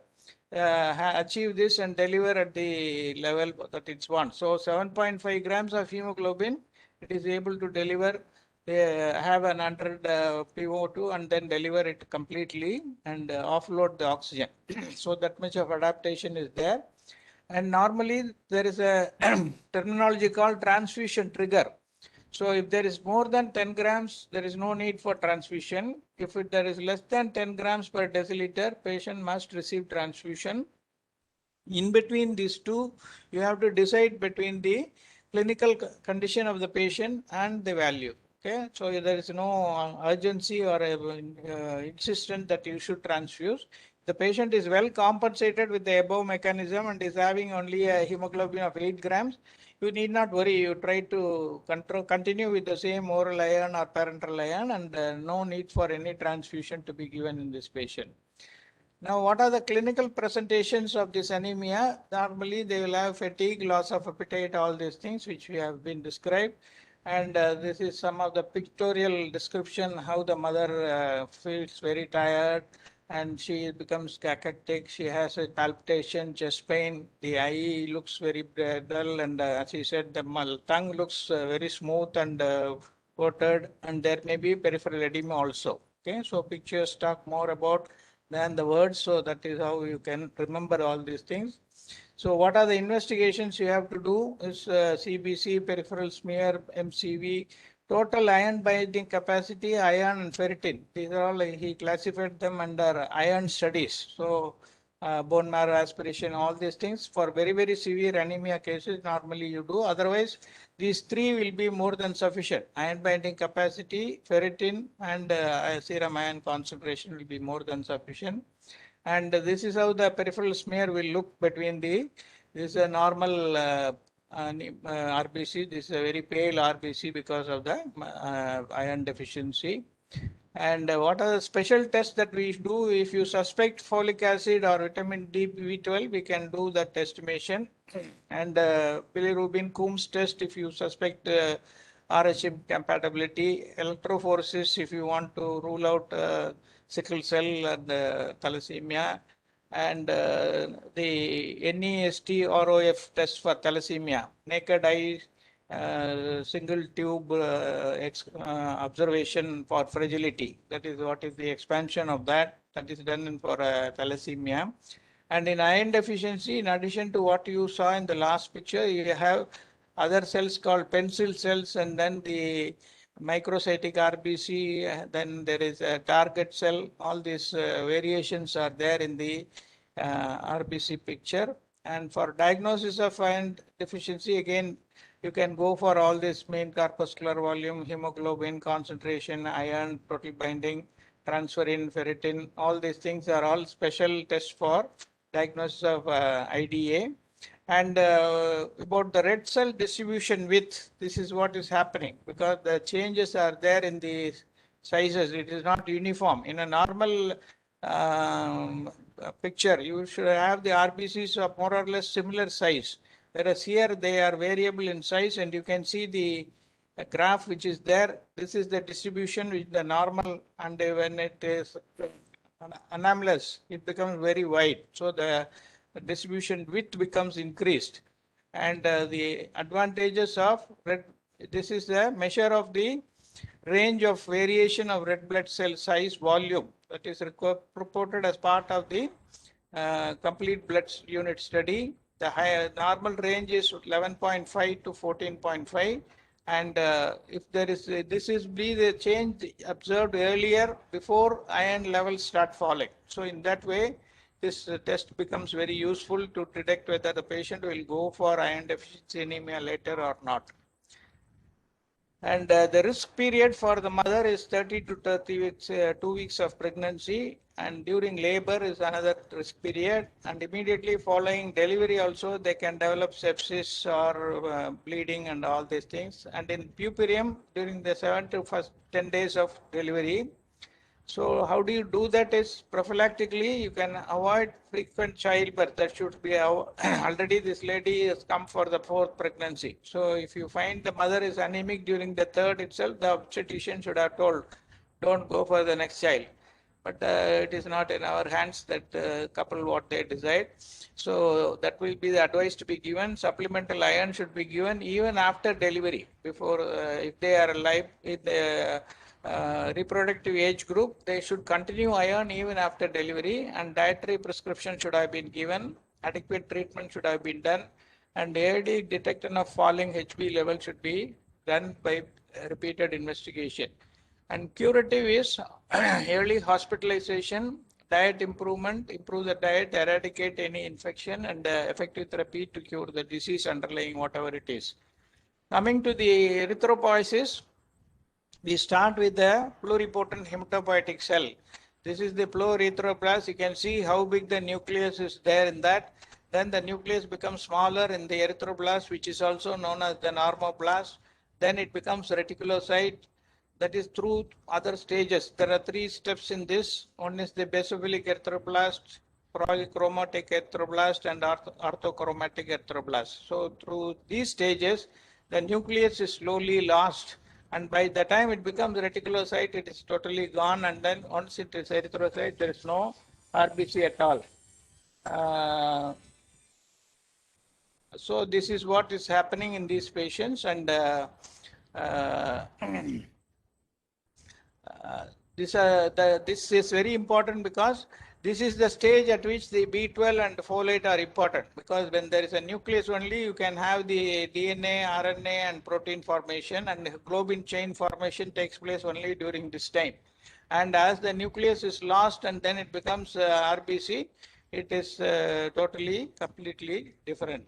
achieve this and deliver at the level that it wants. So 7.5 grams of hemoglobin, it is able to deliver, have an 100 PO2 and then deliver it completely and offload the oxygen. So that much of adaptation is there. And normally there is a terminology called transfusion trigger. So if there is more than 10 grams, there is no need for transfusion. If there is less than 10 grams per deciliter, patient must receive transfusion. In between these two, you have to decide between the clinical condition of the patient and the value. Okay, so there is no urgency or insistence that you should transfuse. The patient is well compensated with the above mechanism and is having only a hemoglobin of 8 grams. You need not worry. You try to continue with the same oral iron or parenteral iron, and no need for any transfusion to be given in this patient. Now, what are the clinical presentations of this anemia? Normally, they will have fatigue, loss of appetite, all these things which we have been described. And this is some of the pictorial description how the mother feels very tired and she becomes cachectic. She has a palpitation, chest pain. The eye looks very dull, and as he said, the tongue looks very smooth and coated, and there may be peripheral edema also. Okay, so pictures talk more about than the words, so that is how you can remember all these things. So what are the investigations you have to do is CBC, peripheral smear, MCV, total iron binding capacity, iron and ferritin. These are all, he classified them under iron studies. So bone marrow aspiration, all these things for very, very severe anemia cases, normally you do. Otherwise, these three will be more than sufficient. Iron binding capacity, ferritin, and serum iron concentration will be more than sufficient. And this is how the peripheral smear will look between this is a normal RBC. This is a very pale RBC because of the iron deficiency. And what are the special tests that we do? If you suspect folic acid or vitamin D, B12, we can do that estimation. And bilirubin Coombs test if you suspect RHM compatibility. Electrophoresis if you want to rule out sickle cell and thalassemia. And the NEST ROF test for thalassemia. Naked eye single tube observation for fragility. That is what is the expansion of that. That is done for thalassemia. And in iron deficiency, in addition to what you saw in the last picture, you have other cells called pencil cells, and then the microcytic RBC, then there is a target cell. All these variations are there in the RBC picture. And for diagnosis of iron deficiency, again, you can go for all this mean corpuscular volume, hemoglobin concentration, iron, total binding, transferrin, ferritin. All these things are all special tests for diagnosis of IDA. And about the red cell distribution width, this is what is happening because the changes are there in the sizes. It is not uniform. In a normal picture, you should have the RBCs of more or less similar size. Whereas here they are variable in size, and you can see the graph which is there. This is the distribution with the normal, and when it is anomalous, it becomes very wide. So the distribution width becomes increased. And the advantages of red, this is the measure of the range of variation of red blood cell size volume that is reported as part of the complete blood unit study. The normal range is 11.5 to 14.5. And if there is, this is be the change observed earlier before iron levels start falling. So in that way, this test becomes very useful to detect whether the patient will go for iron deficiency anemia later or not. And the risk period for the mother is 30 to 30 weeks, 2 weeks of pregnancy, and during labor is another risk period. And immediately following delivery also, they can develop sepsis or bleeding and all these things. And in puerperium, during the 7 to first 10 days of delivery. So how do you do that is prophylactically, you can avoid frequent childbirth. That should be, already this lady has come for the 4th pregnancy. So if you find the mother is anemic during the 3rd itself, the obstetrician should have told, don't go for the next child. But it is not in our hands that couple what they decide. So that will be the advice to be given. Supplemental iron should be given even after delivery, before if they are alive in the reproductive age group, they should continue iron even after delivery, and dietary prescription should have been given, adequate treatment should have been done, and early detection of falling HB level should be done by repeated investigation. And curative is early hospitalization, diet improvement, improve the diet, eradicate any infection, and effective therapy to cure the disease underlying whatever it is. Coming to the erythropoiesis, we start with the pluripotent hematopoietic cell. This is the pleuretroblast. You can see how big the nucleus is there in that. Then the nucleus becomes smaller in the erythroblast, which is also known as the normoblast. Then it becomes reticulocyte. That is through other stages. There are 3 steps in this. One is the basophilic erythroblast, polychromatic erythroblast, and orthochromatic erythroblast. So through these stages, the nucleus is slowly lost. And by the time it becomes reticulocyte, it is totally gone. And then once it is erythrocyte, there is no RBC at all. So this is what is happening in these patients. And this is very important because this is the stage at which the B12 and folate are important, because when there is a nucleus only, you can have the DNA, RNA, and protein formation, and globin chain formation takes place only during this time. And as the nucleus is lost and then it becomes RBC, it is totally, completely different.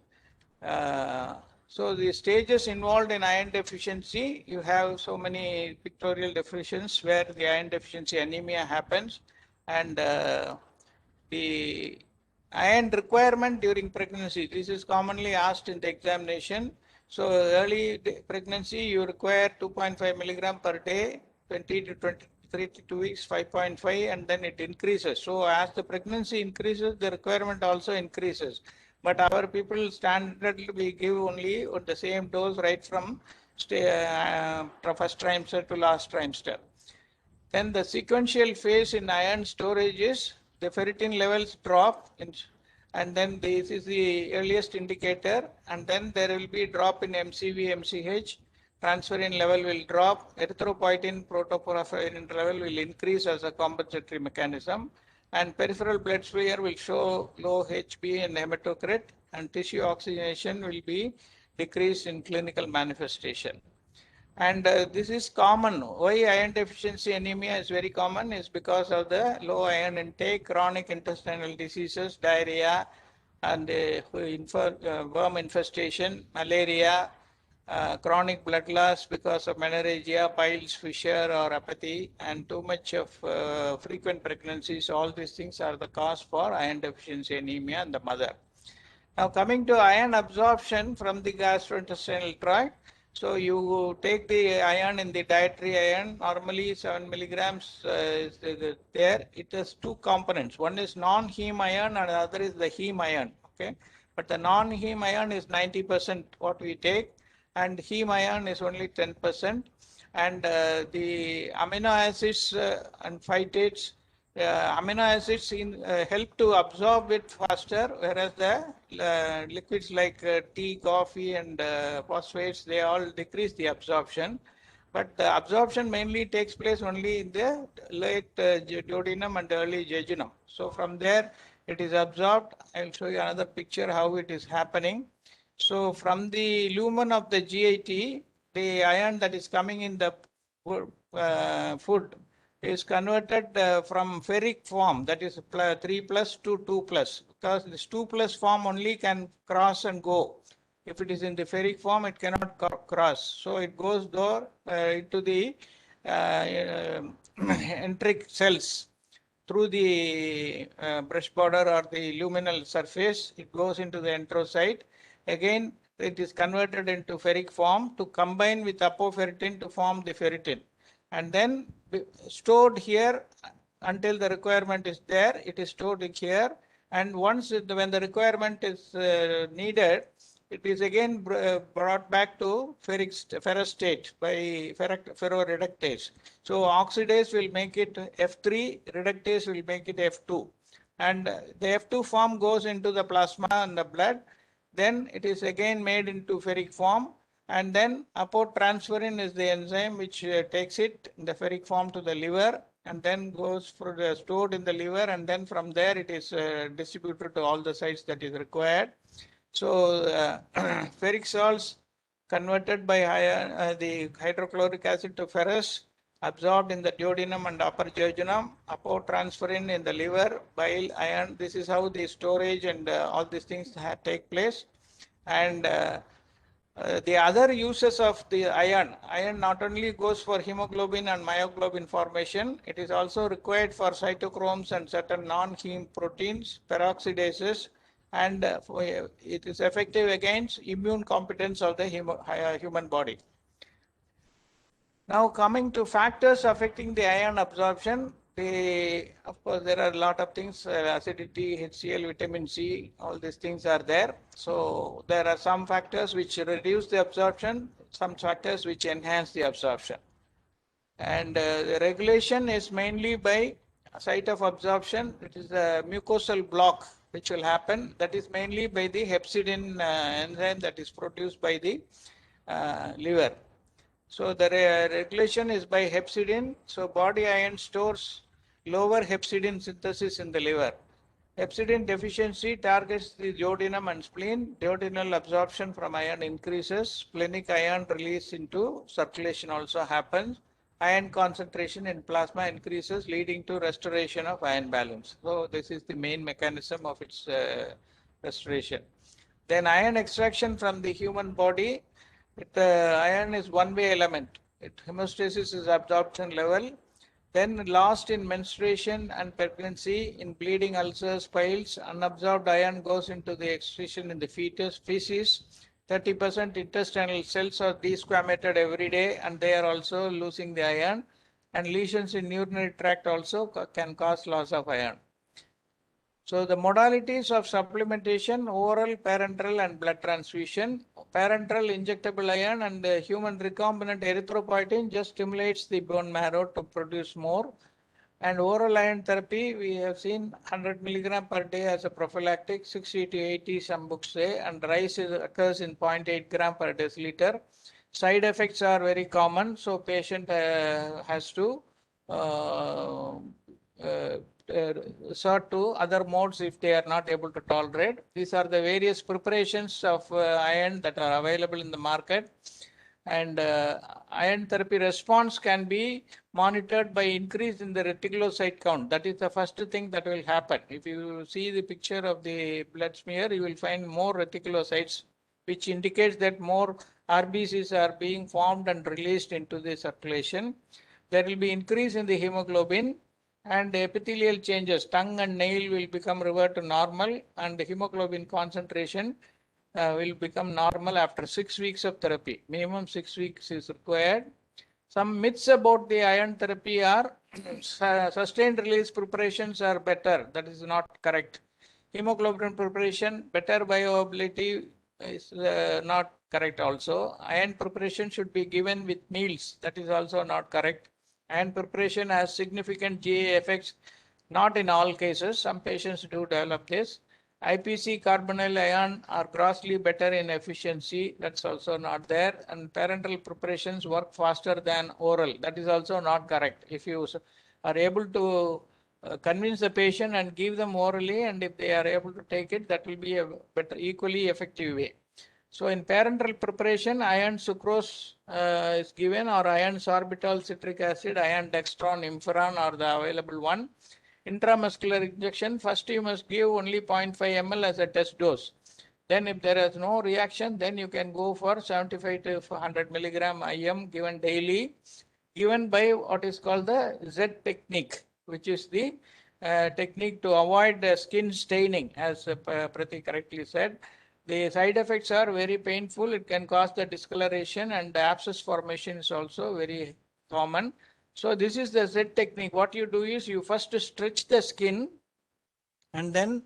So the stages involved in iron deficiency, you have so many pictorial definitions where the iron deficiency anemia happens, and the iron requirement during pregnancy. This is commonly asked in the examination. So early pregnancy, you require 2.5 milligram per day, 20 to 22 weeks, 5.5, and then it increases. So as the pregnancy increases, the requirement also increases. But our people standardly we give only on the same dose right from first trimester to last trimester. Then the sequential phase in iron storage is the ferritin levels drop, and then this is the earliest indicator, and then there will be drop in MCV, MCH, transferrin level will drop, erythropoietin, protoporphyrin level will increase as a compensatory mechanism, and peripheral blood smear will show low HB and hematocrit, and tissue oxygenation will be decreased in clinical manifestation. And this is common. Why iron deficiency anemia is very common is because of the low iron intake, chronic intestinal diseases, diarrhea, and worm infestation, malaria, chronic blood loss because of menorrhagia, piles, fissure, or apathy, and too much of frequent pregnancies. All these things are the cause for iron deficiency anemia in the mother. Now coming to iron absorption from the gastrointestinal tract. So you take the iron in the dietary iron, normally 7 milligrams is there. It has 2 components. One is non-heme iron and the other is the heme iron. Okay, but the non-heme iron is 90% what we take, and heme iron is only 10%. And the amino acids and phytates, amino acids help to absorb it faster, whereas the liquids like tea, coffee, and phosphates, they all decrease the absorption. But the absorption mainly takes place only in the late duodenum and early jejunum. So from there, it is absorbed. I'll show you another picture how it is happening. So from the lumen of the GIT, the iron that is coming in the food is converted from ferric form, that is 3 plus to 2 plus, because this 2 plus form only can cross and go. If it is in the ferric form, it cannot cross. So it goes into the enteric cells through the brush border or the luminal surface. It goes into the enterocyte. Again, it is converted into ferric form to combine with apoferritin to form the ferritin, and then stored here until the requirement is there. It is stored here, and once when the requirement is needed, it is again brought back to ferrous state by ferroreductase. So oxidase will make it F3, reductase will make it F2, and the F2 form goes into the plasma and the blood. Then it is again made into ferric form, and then apotransferrin is the enzyme which takes it in the ferric form to the liver, and then goes stored in the liver, and then from there it is distributed to all the sites that is required. So ferric salts converted by the hydrochloric acid to ferrous, absorbed in the duodenum and upper jejunum, apotransferrin in the liver, bile, iron. This is how the storage and all these things take place. And the other uses of the iron not only goes for hemoglobin and myoglobin formation, it is also required for cytochromes and certain non-heme proteins, peroxidases, and it is effective against immune competence of the human body. Now coming to factors affecting the iron absorption, of course there are a lot of things, acidity, HCl, vitamin C, all these things are there. So there are some factors which reduce the absorption, some factors which enhance the absorption. And the regulation is mainly by site of absorption. It is a mucosal block which will happen. That is mainly by the hepcidin enzyme that is produced by the liver. So the regulation is by hepcidin. So body iron stores lower hepcidin synthesis in the liver. Hepcidin deficiency targets the duodenum and spleen. Duodenal absorption from iron increases. Splenic iron release into circulation also happens. Iron concentration in plasma increases, leading to restoration of iron balance. So this is the main mechanism of its restoration. Then iron extraction from the human body. Iron is one-way element. Hemostasis is absorption level. Then lost in menstruation and pregnancy, in bleeding ulcers, piles, unabsorbed iron goes into the excretion in the feces. 30% intestinal cells are desquamated every day, and they are also losing the iron. And lesions in urinary tract also can cause loss of iron. So the modalities of supplementation: oral, parenteral, and blood transfusion. Parenteral injectable iron and the human recombinant erythropoietin just stimulates the bone marrow to produce more. And oral iron therapy, we have seen 100 milligram per day as a prophylactic, 60 to 80 some books say, and rise occurs in 0.8 gram per deciliter. Side effects are very common, so patient has to resort to other modes if they are not able to tolerate. These are the various preparations of iron that are available in the market. And iron therapy response can be monitored by increase in the reticulocyte count. That is the first thing that will happen. If you see the picture of the blood smear, you will find more reticulocytes, which indicates that more RBCs are being formed and released into the circulation. There will be increase in the hemoglobin, and epithelial changes. Tongue and nail will revert to normal, and the hemoglobin concentration will become normal after 6 weeks of therapy. Minimum 6 weeks is required. Some myths about the iron therapy are sustained release preparations are better. That is not correct. Hemoglobin preparation, better bioavailability is not correct also. Iron preparation should be given with meals. That is also not correct. Iron preparation has significant GI effects, not in all cases. Some patients do develop this. IPC carbonyl iron are grossly better in efficiency. That's also not there. And parenteral preparations work faster than oral. That is also not correct. If you are able to convince the patient and give them orally, and if they are able to take it, that will be a better, equally effective way. So in parenteral preparation, iron sucrose is given, or iron sorbitol citric acid, iron dextran, Imferon are the available one. Intramuscular injection, first you must give only 0.5 ml as a test dose. Then if there is no reaction, then you can go for 75 to 100 milligram IM given daily, given by what is called the Z technique, which is the technique to avoid skin staining, as Prati correctly said. The side effects are very painful. It can cause the discoloration, and the abscess formation is also very common. So this is the Z technique. What you do is you first stretch the skin and then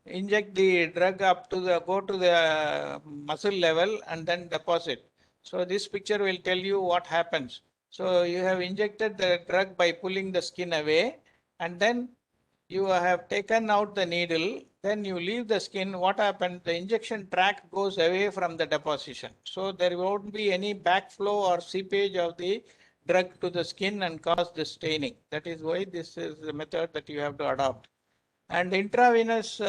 inject the drug up to the, go to the muscle level and then deposit. So this picture will tell you what happens. So you have injected the drug by pulling the skin away, and then you have taken out the needle, then you leave the skin. What happens? The injection tract goes away from the deposition. So there won't be any backflow or seepage of the drug to the skin and cause the staining. That is why this is the method that you have to adopt. And intravenous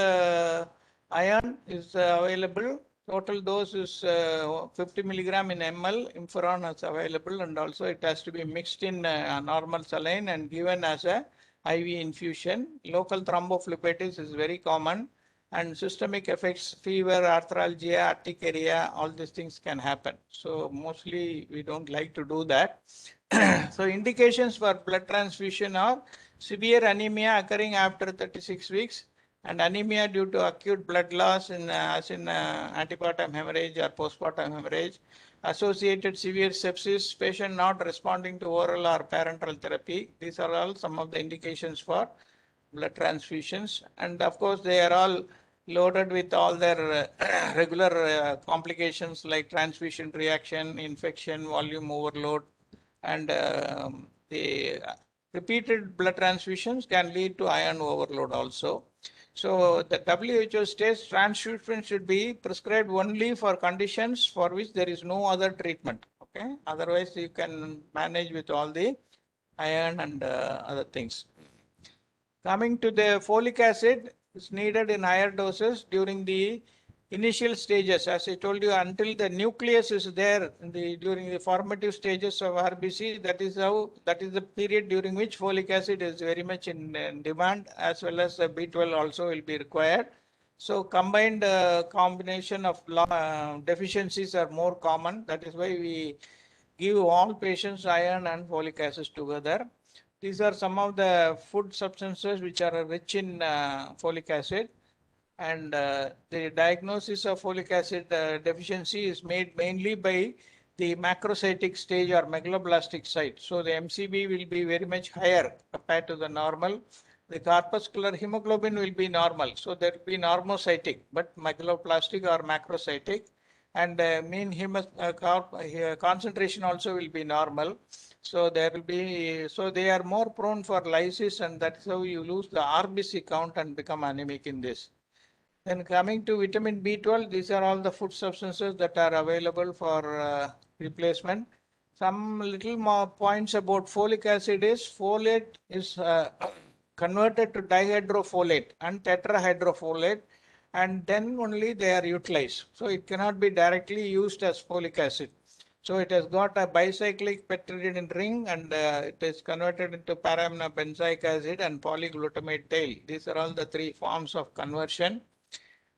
iron is available. Total dose is 50 milligram in ml. Imferon is available, and also it has to be mixed in normal saline and given as a IV infusion. Local thrombophlebitis is very common, and systemic effects, fever, arthralgia, urticaria, all these things can happen. So mostly we don't like to do that. So indications for blood transfusion are severe anemia occurring after 36 weeks, and anemia due to acute blood loss in as in antepartum hemorrhage or postpartum hemorrhage, associated severe sepsis, patient not responding to oral or parenteral therapy. These are all some of the indications for blood transfusions, and of course they are all loaded with all their regular complications like transfusion reaction, infection, volume overload, and the repeated blood transfusions can lead to iron overload also. So the WHO states transfusion should be prescribed only for conditions for which there is no other treatment. Okay, otherwise you can manage with all the iron and other things. Coming to the folic acid, is needed in higher doses during the initial stages. As I told you, until the nucleus is there during the formative stages of RBC, that is the period during which folic acid is very much in demand, as well as B12 also will be required. So combined combination of deficiencies are more common. That is why we give all patients iron and folic acid together. These are some of the food substances which are rich in folic acid, and the diagnosis of folic acid deficiency is made mainly by the macrocytic stage or megaloblastic site. So the MCB will be very much higher compared to the normal. The corpuscular hemoglobin will be normal, so there will be normocytic, but megaloblastic or macrocytic, and mean concentration also will be normal. So there will be, so they are more prone for lysis, and that's how you lose the RBC count and become anemic in this. Then coming to vitamin B12, these are all the food substances that are available for replacement. Some little more points about folic acid is folate is converted to dihydrofolate and tetrahydrofolate, and then only they are utilized. So it cannot be directly used as folic acid. So it has got a bicyclic petridine ring, and it is converted into para-aminobenzoic acid and polyglutamate tail. These are all the three forms of conversion.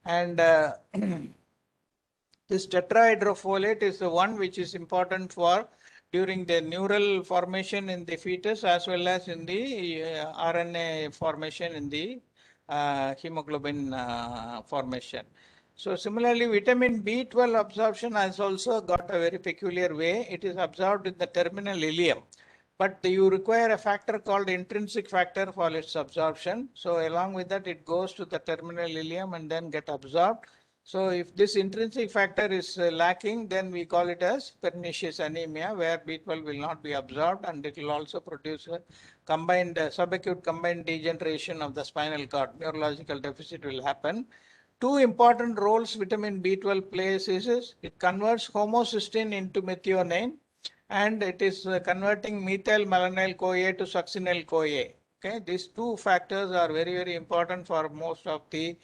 And this tetrahydrofolate is the one which is important for during the neural formation in the fetus, as well as in the RNA formation in the hemoglobin formation. So similarly, vitamin B12 absorption has also got a very peculiar way. It is absorbed in the terminal ileum, but you require a factor called intrinsic factor for its absorption. So along with that, it goes to the terminal ileum and then get absorbed. So if this intrinsic factor is lacking, then we call it as pernicious anemia, where B12 will not be absorbed, and it will also produce a combined subacute combined degeneration of the spinal cord. Neurological deficit will happen. Two important roles vitamin B12 plays is it converts homocysteine into methionine, and it is converting methyl malonyl CoA to succinyl CoA. Okay, these two factors are very, very important for most of the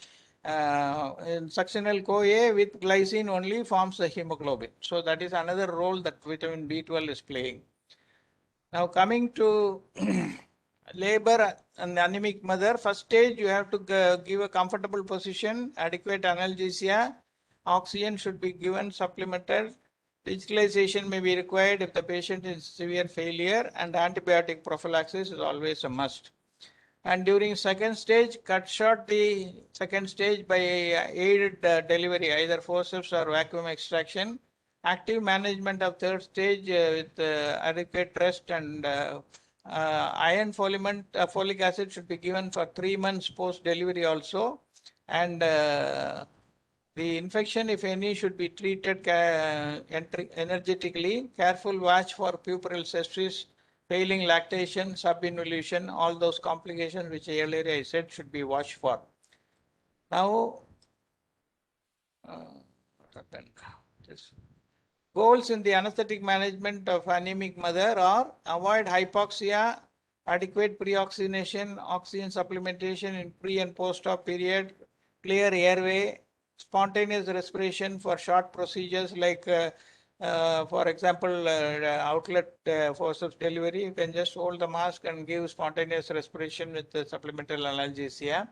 in succinyl CoA with glycine only forms the hemoglobin. So that is another role that vitamin B12 is playing. Now coming to labor and anemic mother, first stage you have to give a comfortable position, adequate analgesia, oxygen should be given, supplemented, digitalization may be required if the patient is severe failure, and antibiotic prophylaxis is always a must. And during second stage, cut short the second stage by aided delivery, either forceps or vacuum extraction. Active management of third stage with adequate rest and iron folic acid should be given for 3 months post delivery also. And the infection, if any, should be treated energetically. Careful watch for puerperal sepsis, failing lactation, subinvolution, all those complications which earlier I said should be watched for. Now, goals in the anesthetic management of anemic mother are avoid hypoxia, adequate pre-oxygenation, oxygen supplementation in pre and post-op period, clear airway, spontaneous respiration for short procedures like for example, outlet forceps delivery, you can just hold the mask and give spontaneous respiration with the supplemental analgesia.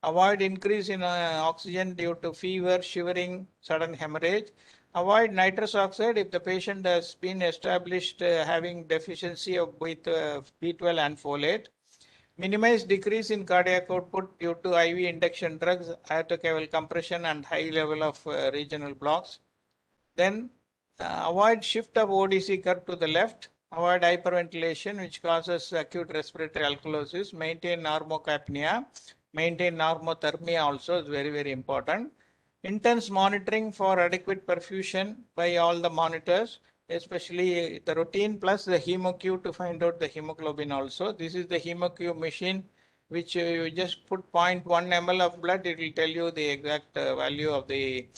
Avoid increase in oxygen due to fever, shivering, sudden hemorrhage. Avoid nitrous oxide if the patient has been established having deficiency of both B12 and folate. Minimize decrease in cardiac output due to IV induction drugs, aortocaval compression, and high level of regional blocks. Then avoid shift of ODC curve to the left. Avoid hyperventilation, which causes acute respiratory alkalosis. Maintain normocapnia. Maintain normothermia also is very, very important. Intense monitoring for adequate perfusion by all the monitors, especially the routine plus the HemoQ to find out the hemoglobin also. This is the HemoQ machine, which you just put 0.1 ml of blood, it will tell you the exact value of the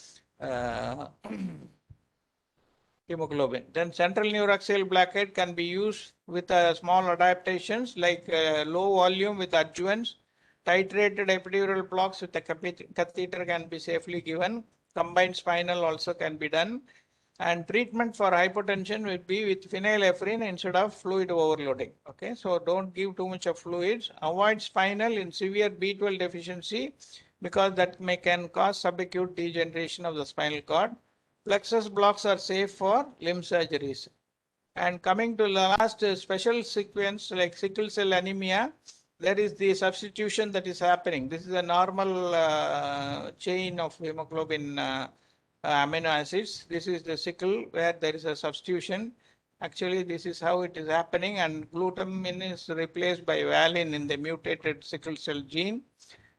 hemoglobin. Then central neuraxial blockade can be used with small adaptations like low volume with adjuvants. Titrated epidural blocks with a catheter can be safely given. Combined spinal also can be done. And treatment for hypotension will be with phenylephrine instead of fluid overloading. Okay, so don't give too much of fluids. Avoid spinal in severe B12 deficiency because that can cause subacute degeneration of the spinal cord. Plexus blocks are safe for limb surgeries. And coming to the last special sequence like sickle cell anemia, there is the substitution that is happening. This is a normal chain of hemoglobin amino acids. This is the sickle where there is a substitution. Actually, this is how it is happening, and glutamine is replaced by valine in the mutated sickle cell gene.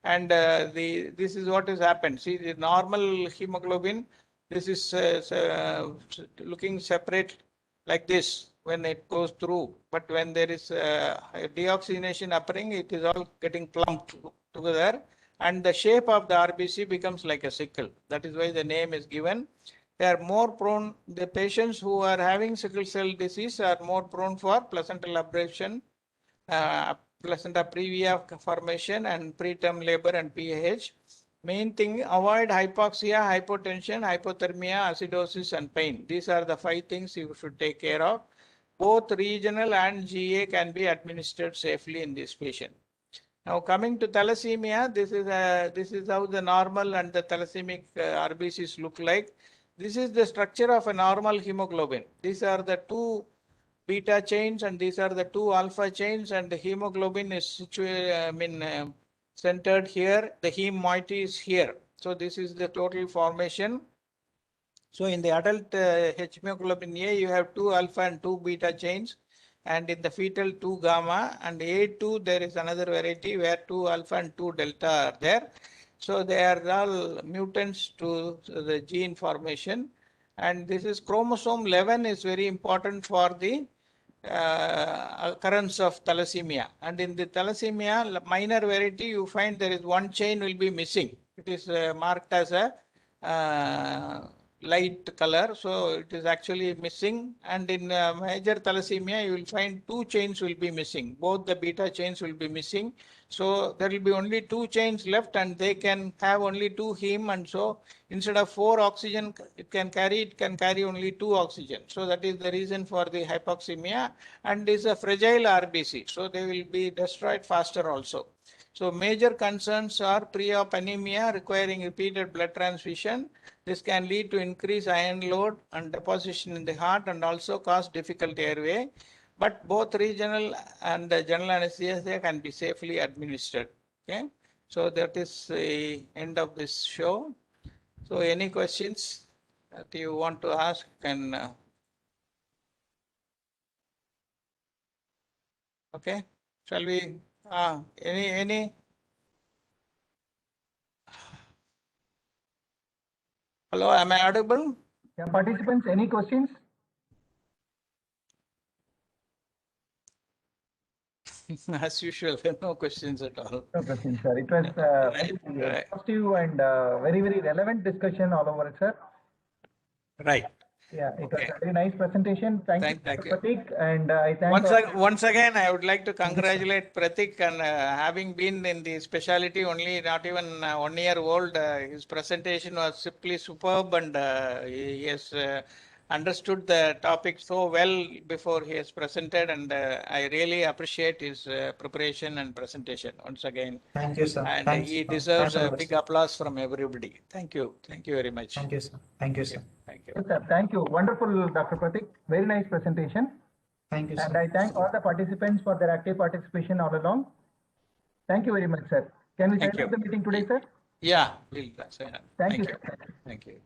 And this is what has happened. See, the normal hemoglobin, this is looking separate like this when it goes through, but when there is deoxygenation occurring, it is all getting clumped together, and the shape of the RBC becomes like a sickle. That is why the name is given. They are more prone, the patients who are having sickle cell disease are more prone for placental abrasion, placenta previa formation, and preterm labor and PAH. Main thing, avoid hypoxia, hypotension, hypothermia, acidosis, and pain. These are the 5 things you should take care of. Both regional and GA can be administered safely in this patient. Now coming to thalassemia, this is how the normal and the thalassemic RBCs look like. This is the structure of a normal hemoglobin. These are the 2 beta chains and these are the 2 alpha chains, and the hemoglobin is situated, centered here. The heme moiety is here. So this is the total formation. So in the adult hemoglobin A, you have 2 alpha and 2 beta chains, and in the fetal 2 gamma, and A2 there is another variety where 2 alpha and 2 delta are there. So they are all mutants to the gene formation, and this is chromosome 11 is very important for the occurrence of thalassemia. And in the thalassemia minor variety, you find there is 1 chain will be missing. It is marked as a light color, so it is actually missing. And in major thalassemia, you will find two chains will be missing. Both the beta chains will be missing. So there will be only two chains left, and they can have only two heme. And so instead of 4 oxygen it can carry only 2 oxygen. So that is the reason for the hypoxemia, and is a fragile RBC. So they will be destroyed faster also. So major concerns are pre-op anemia requiring repeated blood transfusion. This can lead to increased iron load and deposition in the heart and also cause difficult airway. But both regional and general anesthesia can be safely administered. Okay. So that is the end of this show. So any questions that you want to ask can. Okay. Shall we? Any? Hello, am I audible? Yeah, participants, any questions? As usual, no questions at all. No questions, sir. It was Right. positive and very relevant discussion all over, sir. Right. Yeah, it was Okay. a very nice presentation. Thank you, Thank Dr. you. Pratik, and I thank Once again, I would like to congratulate Pratik and having been in the specialty only not even 1 year old, his presentation was simply superb, and he has understood the topic so well before he has presented, and I really appreciate his preparation and presentation once again. Thank you, sir. And Thanks. he deserves Thanks a a lot, big sir. applause from everybody. Thank you. Thank you very much. Thank you, sir. Thank you, sir. Thank you. Yes, sir. Thank you. Wonderful, Dr. Pratik. Very nice presentation. Thank you, And sir. I thank all the participants for their active participation all along. Thank you very much, sir. Can we Thank sign you. off the meeting today, sir? Yeah, we'll sign up. Thank you, you. sir. Thank you.